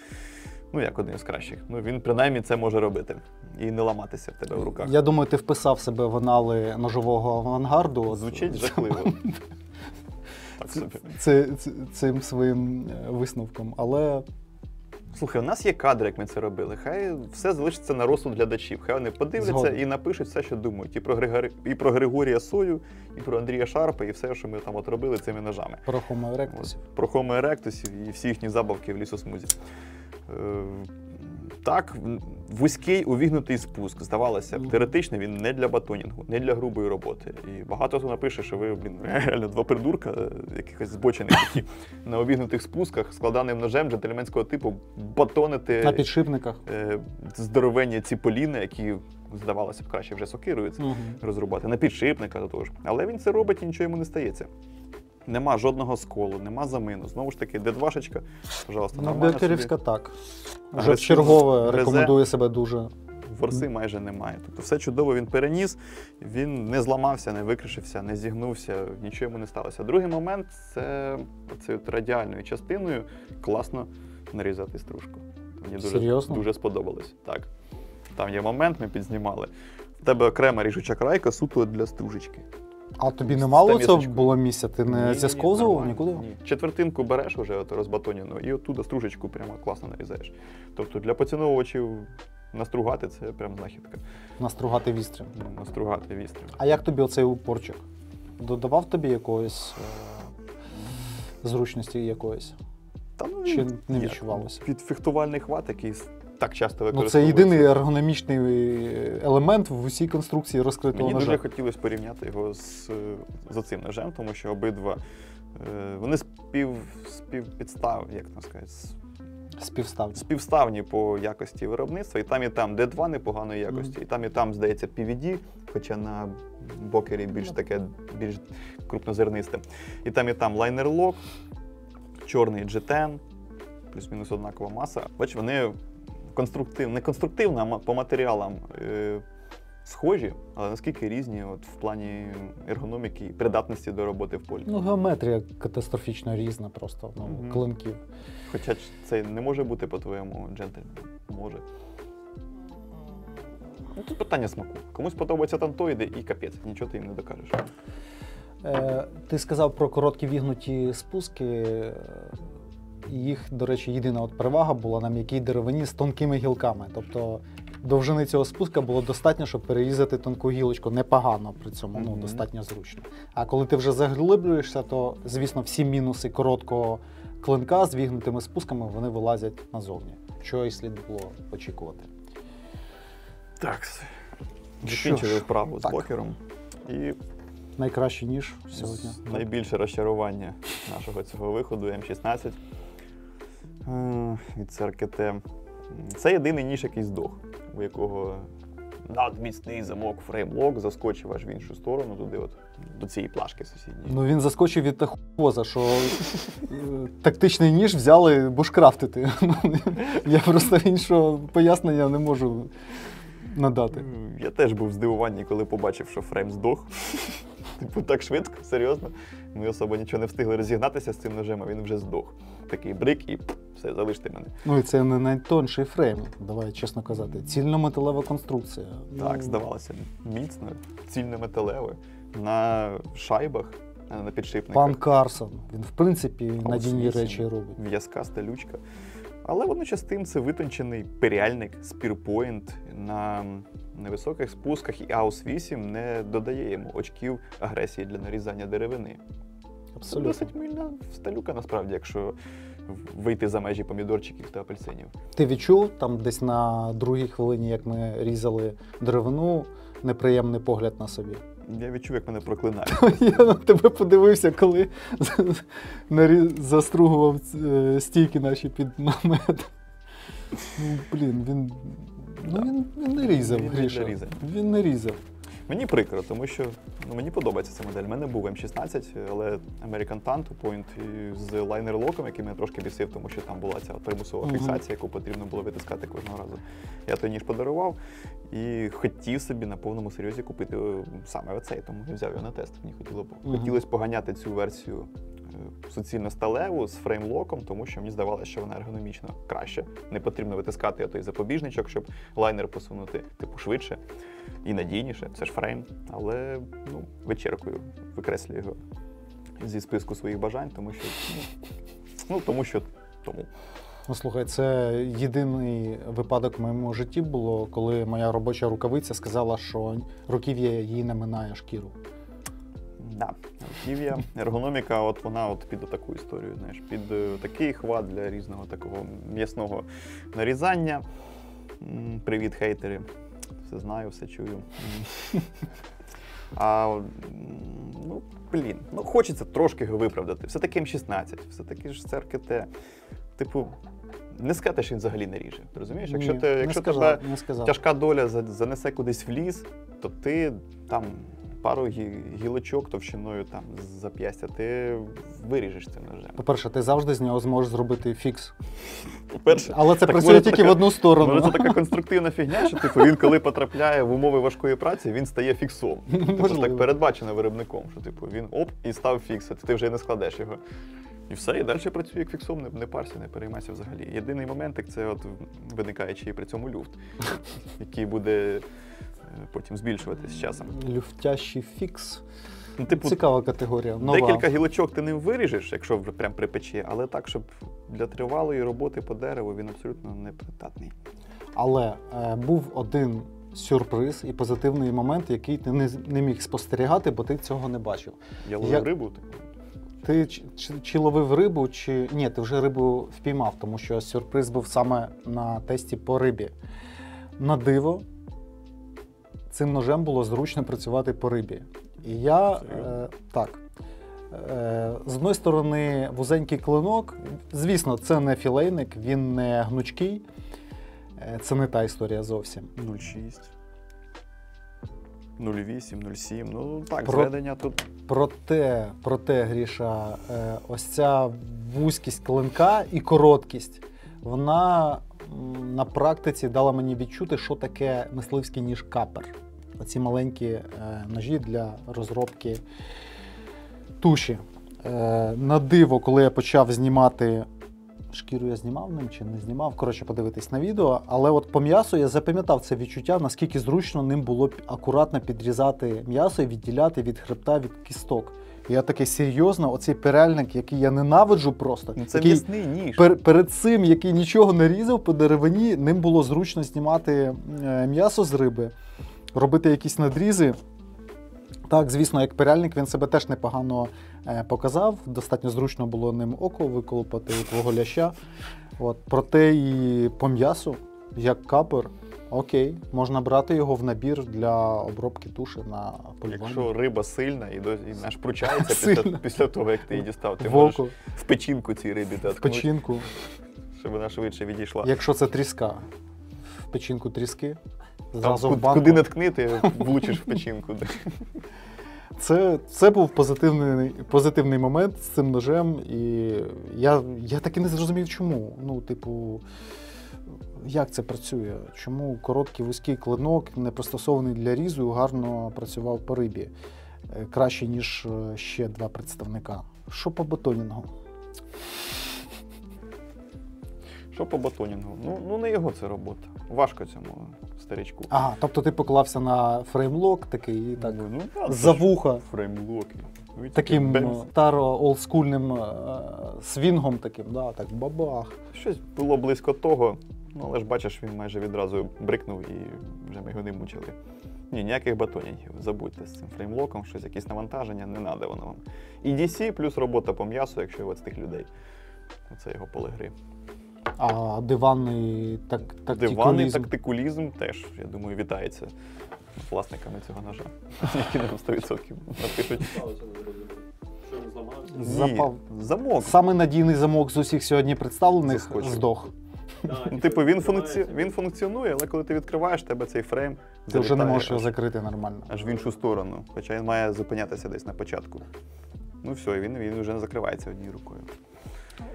Ну, як один із кращих. Ну, він принаймні це може робити і не ламатися в тебе в руках. Я думаю, ти вписав себе в анали ножового авангарду. Звучить жахливо. Так собі. Цим своїм висновком, але... Слухай, у нас є кадри, як ми це робили. Хай все залишиться на розсуд глядачів. Хай вони подивляться Згоден. і напишуть все, що думають. І про Григорія Сою, і про Андрія Шарпа, і все, що ми там от робили цими ножами. Про Homo erectus. Про Homo erectus і всі їхні забавки в лісосмузі. Так, вузький увігнутий спуск, здавалося б, теоретично він не для батонінгу, не для грубої роботи. І багато хто напише, що ви, реально два придурка, якихось збочених, які на увігнутих спусках складаним ножем джентльменського типу батонити На підшипниках. здоровенні ці поліни, які, здавалося б, краще вже сокирою розрубати, на підшипника до того ж. Але він це робить і нічого йому не стається. Нема жодного сколу, нема замину. Знову ж таки, дедвашечка, пожалуйста, Ну, нормально Бехтерівська так. Вже Агресивно чергове гризе. рекомендує себе дуже. Ворси майже немає. Тобто все чудово він переніс, він не зламався, не викришився, не зігнувся, нічого йому не сталося. Другий момент – це цією радіальною частиною класно нарізати стружку. Мені дуже сподобалось. Так. Там є момент, ми підзнімали. В тебе окрема ріжуча крайка суто для стружечки. А тобі не мало Стамісочку. це було місця? Ти не зісковзував нікуди? Ні. Четвертинку береш вже розбатоніну і оттуда стружечку прямо класно нарізаєш. Тобто для поціновувачів настругати це прям знахідка. Настругати вістрям. Настругати вістрям. А як тобі оцей упорчик? Додавав тобі якоїсь зручності якоїсь? Та, ну, Чи не відчувалося? Під фехтувальний хват, який так часто Ну, це використовується. єдиний ергономічний елемент в усій конструкції розкритого Мені ножа. дуже хотілося порівняти його з цим ножем, тому що обидва вони співпідстав, як там сказати, співставні по якості виробництва. І там D2 непоганої якості, і там, здається, PVD, хоча на бокері більш крупнозернисте. І там лайнер-лок, чорний G10, плюс-мінус однакова маса. Бач, вони не конструктивно, а по матеріалам схожі, але наскільки різні от, в плані ергономіки і придатності до роботи в полі. Ну, геометрія катастрофічно різна просто, клинків. Хоча це не може бути, по-твоєму, джентльмен? Може. Ну, тут питання смаку. Комусь подобаються тантоїди і капець, нічого ти їм не докажеш. Ти сказав про короткі вігнуті спуски. їх, до речі, єдина от перевага була на м'якій деревині з тонкими гілками. Тобто довжини цього спуска було достатньо, щоб перерізати тонку гілочку. Непогано при цьому, ну, достатньо зручно. А коли ти вже заглиблюєшся, то, звісно, всі мінуси короткого клинка з вігнутими спусками, вони вилазять назовні. Що і слід було очікувати. Так, Що закінчили ж, вправу з так. блокером. І Найкращий ніж сьогодні. найбільше розчарування нашого цього виходу М16 від ЦРКТ. Це єдиний ніж, який здох, у якого надміцний замок фреймлок заскочив аж в іншу сторону, туди от, до цієї плашки сусідньої. Ну він заскочив від тахоза, що тактичний ніж взяли бушкрафтити. Я просто іншого пояснення не можу надати. Я теж був здивований, коли побачив, що фрейм здох. Типу, так швидко, серйозно. Ми особо нічого не встигли розігнатися з цим ножем, а він вже здох. Такий брик і все, залиште мене. Ну і це не найтонший фрейм, давай чесно казати. Цільнометалева конструкція. Так, здавалося, міцно, цільнометалеве, на шайбах, а не на підшипниках. Пан Карсон, він в принципі надійні AUS-8, речі робить. В'язка сталючка. Але водночас тим це витончений періальник, спірпойнт на невисоких спусках, і AUS-8 не додає йому очків агресії для нарізання деревини. Це Абсолютно. досить мильна сталюка, насправді, якщо вийти за межі помідорчиків та апельсинів. Ти відчув там десь на другій хвилині, як ми різали деревину, неприємний погляд на собі? Я відчув, як мене проклинають. Я на тебе подивився, коли застругував стійки наші під намет. Ну, блін, він не різав, Він не Гріша. різав. Він не різав. Мені прикро, тому що мені подобається ця модель. У мене був М16, але American Tanto Point з лайнер-локом, який мене трошки бісив, тому що там була ця примусова фіксація, яку потрібно було витискати кожного разу. Я той ніж подарував і хотів собі на повному серйозі купити саме оцей, тому я взяв його на тест. Мені хотілося поганяти цю версію суцільно сталеву з фреймлоком, тому що мені здавалося, що вона ергономічно краще. Не потрібно витискати той запобіжничок, щоб лайнер посунути типу швидше і надійніше. Це ж фрейм. Але вичеркую, викреслюю його зі списку своїх бажань, тому що тому. Ну, слухай, це єдиний випадок в моєму житті було, коли моя робоча рукавиця сказала, що руків'я її не минає шкіру. Да, руків'я, ергономіка, от вона під таку історію, знаєш, під такий хват для різного такого м'ясного нарізання. Привіт, хейтери. Все знаю, все чую. Хочеться трошки його виправдати. Все-таки М16, все-таки ж ЦРКТ. Типу, не сказати, що він взагалі не ріже. Ти розумієш? Якщо тебе тяжка доля занесе кудись в ліс, то ти там пару гілочок товщиною там з зап'ястя, ти виріжеш цим ножем. По-перше, ти завжди з нього зможеш зробити фікс. По-перше, але це працює тільки в одну сторону. Може, це така конструктивна фігня, що типу, він коли потрапляє в умови важкої праці, він стає фіксом. Типу, так передбачено виробником, що типу, він і став фікс, а ти вже не складеш його. І все, і далі працює як фіксом, не парся, не переймайся взагалі. Єдиний моментик – це виникає ще й при цьому люфт, який буде потім збільшуватись з часом. Люфтящий фікс. Типу, цікава категорія. Нова. Декілька гілочок ти не виріжеш, якщо вже прям припече, але так, щоб для тривалої роботи по дереву він абсолютно непридатний. Але був один сюрприз і позитивний момент, який ти не міг спостерігати, бо ти цього не бачив. Я ловив рибу? Ти чи ловив рибу, чи... Ні, ти вже рибу впіймав, тому що сюрприз був саме на тесті по рибі. На диво, цим ножем було зручно працювати по рибі. І я, з одної сторони, вузенький клинок, звісно, це не філейник, він не гнучкий, це не та історія зовсім. 0,6, 0,8, 0,7, ну так, зведення тут. Проте, Гріша, ось ця вузькість клинка і короткість, вона на практиці дала мені відчути, що таке мисливський ніж капер. Оці маленькі ножі для розробки туші. На диво, коли я почав знімати, шкіру я знімав ним чи не знімав, коротше, подивитись на відео, але от по м'ясу я запам'ятав це відчуття, наскільки зручно ним було акуратно підрізати м'ясо і відділяти від хребта, від кісток. Я такий, серйозно, оцей перельник, який я ненавиджу просто. Ну, це який м'ясний ніж. перед цим, який нічого не різав по деревині, ним було зручно знімати м'ясо з риби, робити якісь надрізи. Так, звісно, як перельник він себе теж непогано показав. Достатньо зручно було ним око виколупати у твого ляща. От. Проте і по м'ясу, як капер, окей, можна брати його в набір для обробки туші на полюванні. Якщо риба сильна і аж пручається після того, як ти її дістав, ти В можеш око, в печінку цій рибі в ткнути, печінку. щоб вона швидше відійшла. Якщо це тріска, в печінку тріски, Там, зразу в банку. куди не ткни, ти влучиш в печінку. Це був позитивний момент з цим ножем, і я таки не зрозумів, чому. Ну, типу, як це працює? Чому короткий вузький клинок, не пристосований для різу, гарно працював по рибі? Краще, ніж ще два представника. Що по батонінгу? Що по батонінгу? Ну не його це робота. Важко цьому старичку. Ага, тобто ти поклався на фреймлок такий, і так, да, за вуха, фреймлоки. таким старо-олдскульним свінгом таким, да, так бабах. Щось було близько того, але ж бачиш, він майже відразу брикнув і вже ми його не мучили. Ні, ніяких батонінгів, забудьте з цим фреймлоком, щось, якісь навантаження, не треба воно вам. І DC плюс робота по м'ясу, якщо ви з тих людей. Це його поле гри. А диванний тактикулізм? Диванний тактикулізм теж, я думаю, вітається з власниками цього ножа, які нам 100% напишуть. Запав. Ні, замок. Самий надійний замок з усіх сьогодні представлених Заскочив. здох. Ну, типу, він функціонує, але коли ти відкриваєш, тебе цей фрейм Ти вже не залітає можеш його аж- закрити нормально. аж в іншу сторону. Хоча він має зупинятися десь на початку. Ну все, він вже не закривається однією рукою.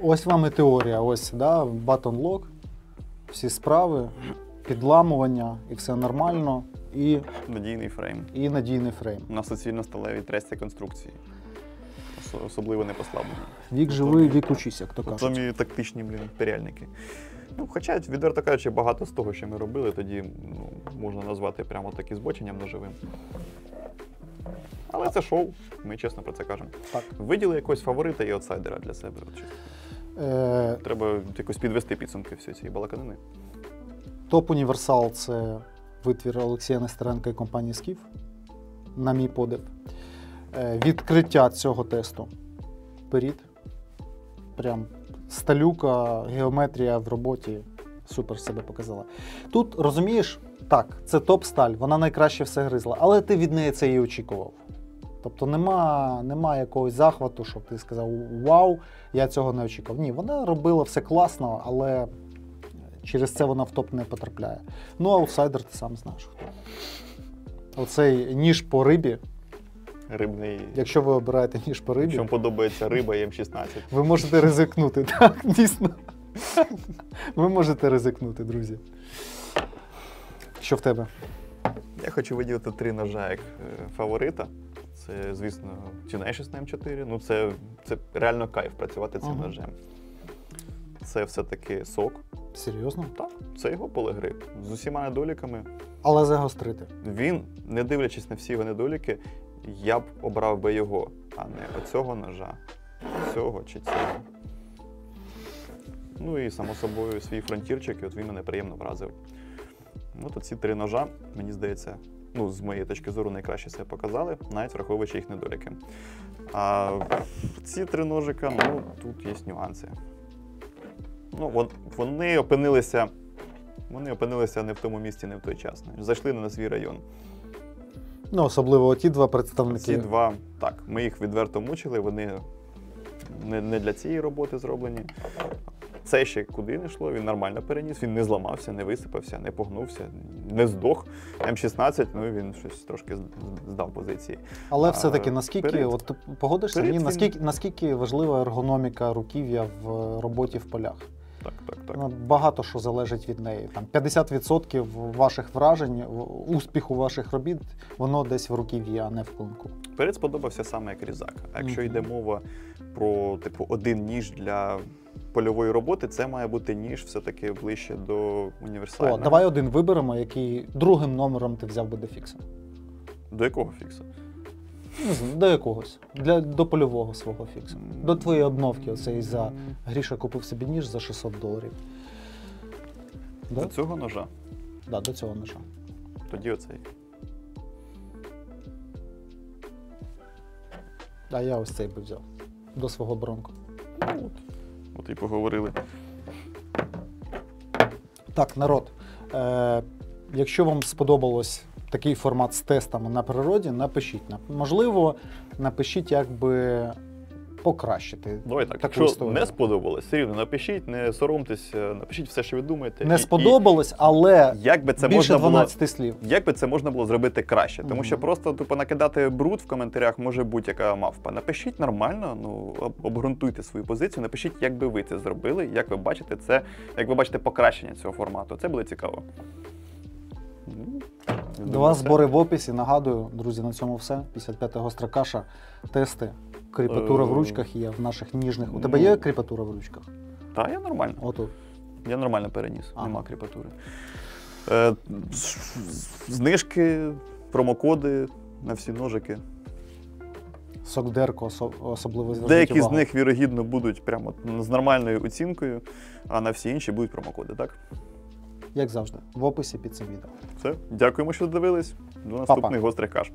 Ось вам і теорія. Ось, да, button lock, всі справи, підламування, і все нормально, і Надійний фрейм. надійний фрейм. На суцільно-сталевій тресті конструкції. Особливо не послаблені. Вік живий, вік учись, як то кажуть. Самі тактичні, перяльники. Ну, хоча, відверто кажучи, багато з того, що ми робили, тоді можна назвати прямо таки збоченням ножовим. Але це шоу, ми чесно про це кажемо. Так. Виділи якогось фаворита і аутсайдера для себе. Треба якось підвести підсумки всієї цієї балаканини. Топ-універсал – це витвір Олексія Нестеренка і компанії «Скіф», на мій подив. Відкриття цього тесту – Періт. Прям сталюка, геометрія в роботі супер себе показала. Тут, розумієш, так, це топ-сталь, вона найкраще все гризла, але ти від неї це і очікував. Тобто нема якогось захвату, щоб ти сказав «Вау, я цього не очікував». Ні, вона робила все класно, але через це вона в топ не потрапляє. Ну, аутсайдер ти сам знаєш хто. Оцей ніж по рибі. Рибний. Якщо ви обираєте ніж по рибі, Якщо вам подобається риба і М16. ви можете ризикнути. Так, дійсно. Ви можете ризикнути, друзі. Що в тебе? Я хочу виділити 3 ножа як фаворита. Це, звісно, Tenacious на М4. Ну, це реально кайф працювати цим Ага. ножем. Це все-таки сок. Серйозно? Так, це його поле гри. З усіма недоліками. Але загострити. Він, не дивлячись на всі його недоліки, я б обрав би його, а не оцього ножа, цього чи цього. Ну і, само собою, свій фронтірчик, і от він мене приємно вразив. От оці 3 ножа, мені здається, ну, з моєї точки зору, найкраще себе показали, навіть враховуючи їх недоліки. А ці 3 ножика, ну, тут є нюанси. Ну, вони опинилися не в тому місці, не в той час. Зайшли не на свій район. Ну, особливо ті два представники. Ці 2, так, ми їх відверто мучили, вони не для цієї роботи зроблені. Це ще куди не йшло, він нормально переніс, він не зламався, не висипався, не погнувся, не здох. М16, ну він щось трошки здав позиції. Але все-таки наскільки, Перед. от ти погодишся, Перед ні, він- наскільки важлива ергономіка руків'я в роботі в полях? Так. Багато що залежить від неї. Там 50% ваших вражень, успіху ваших робіт, воно десь в руків'ї, а не в клинку. Перед сподобався саме як різак. А якщо Мгм. йде мова про, типу, один ніж для польової роботи, це має бути ніж все-таки ближче до універсального. О, давай один виберемо, який другим номером ти взяв би до фікса. До якого фіксу? Не знаю, до якогось. До польового свого фіксу. До твоєї обновки. Оцей за Гріша купив собі ніж за $600. Да? До цього ножа. Да, до цього ножа. Тоді оцей. А я ось цей би взяв. До свого Бронко. От і поговорили. Так, народ. Якщо вам сподобалось такий формат з тестами на природі, напишіть. Можливо, напишіть, як би покращити. Давай так, таку якщо історію. не сподобалось, все рівно напишіть, не соромтесь, напишіть все, що ви думаєте. Не сподобалось, але як би це більше можна було 12 слів. Як би це можна було зробити краще? Тому що Мгм. просто типу, накидати бруд в коментарях може будь-яка мавпа. Напишіть нормально, обґрунтуйте свою позицію, напишіть, як би ви це зробили, як ви бачите це, як ви бачите покращення цього формату. Це буде цікаво. Два збори в описі. Нагадую, друзі, на цьому все. 55-го Стракаша, тести. Кріпатура в ручках є в наших ніжних. У тебе є кріпатура в ручках? Так, я нормально. Отут. Я нормально переніс, Ага. нема кріпатури. Знижки, промокоди на всі ножики. Сокдерко особливо зверніть Деякі увагу. з них, вірогідно, будуть прямо з нормальною оцінкою, а на всі інші будуть промокоди, так? Як завжди, в описі під цим відео. Все. Дякуємо, що дивились. До наступних гострих каш.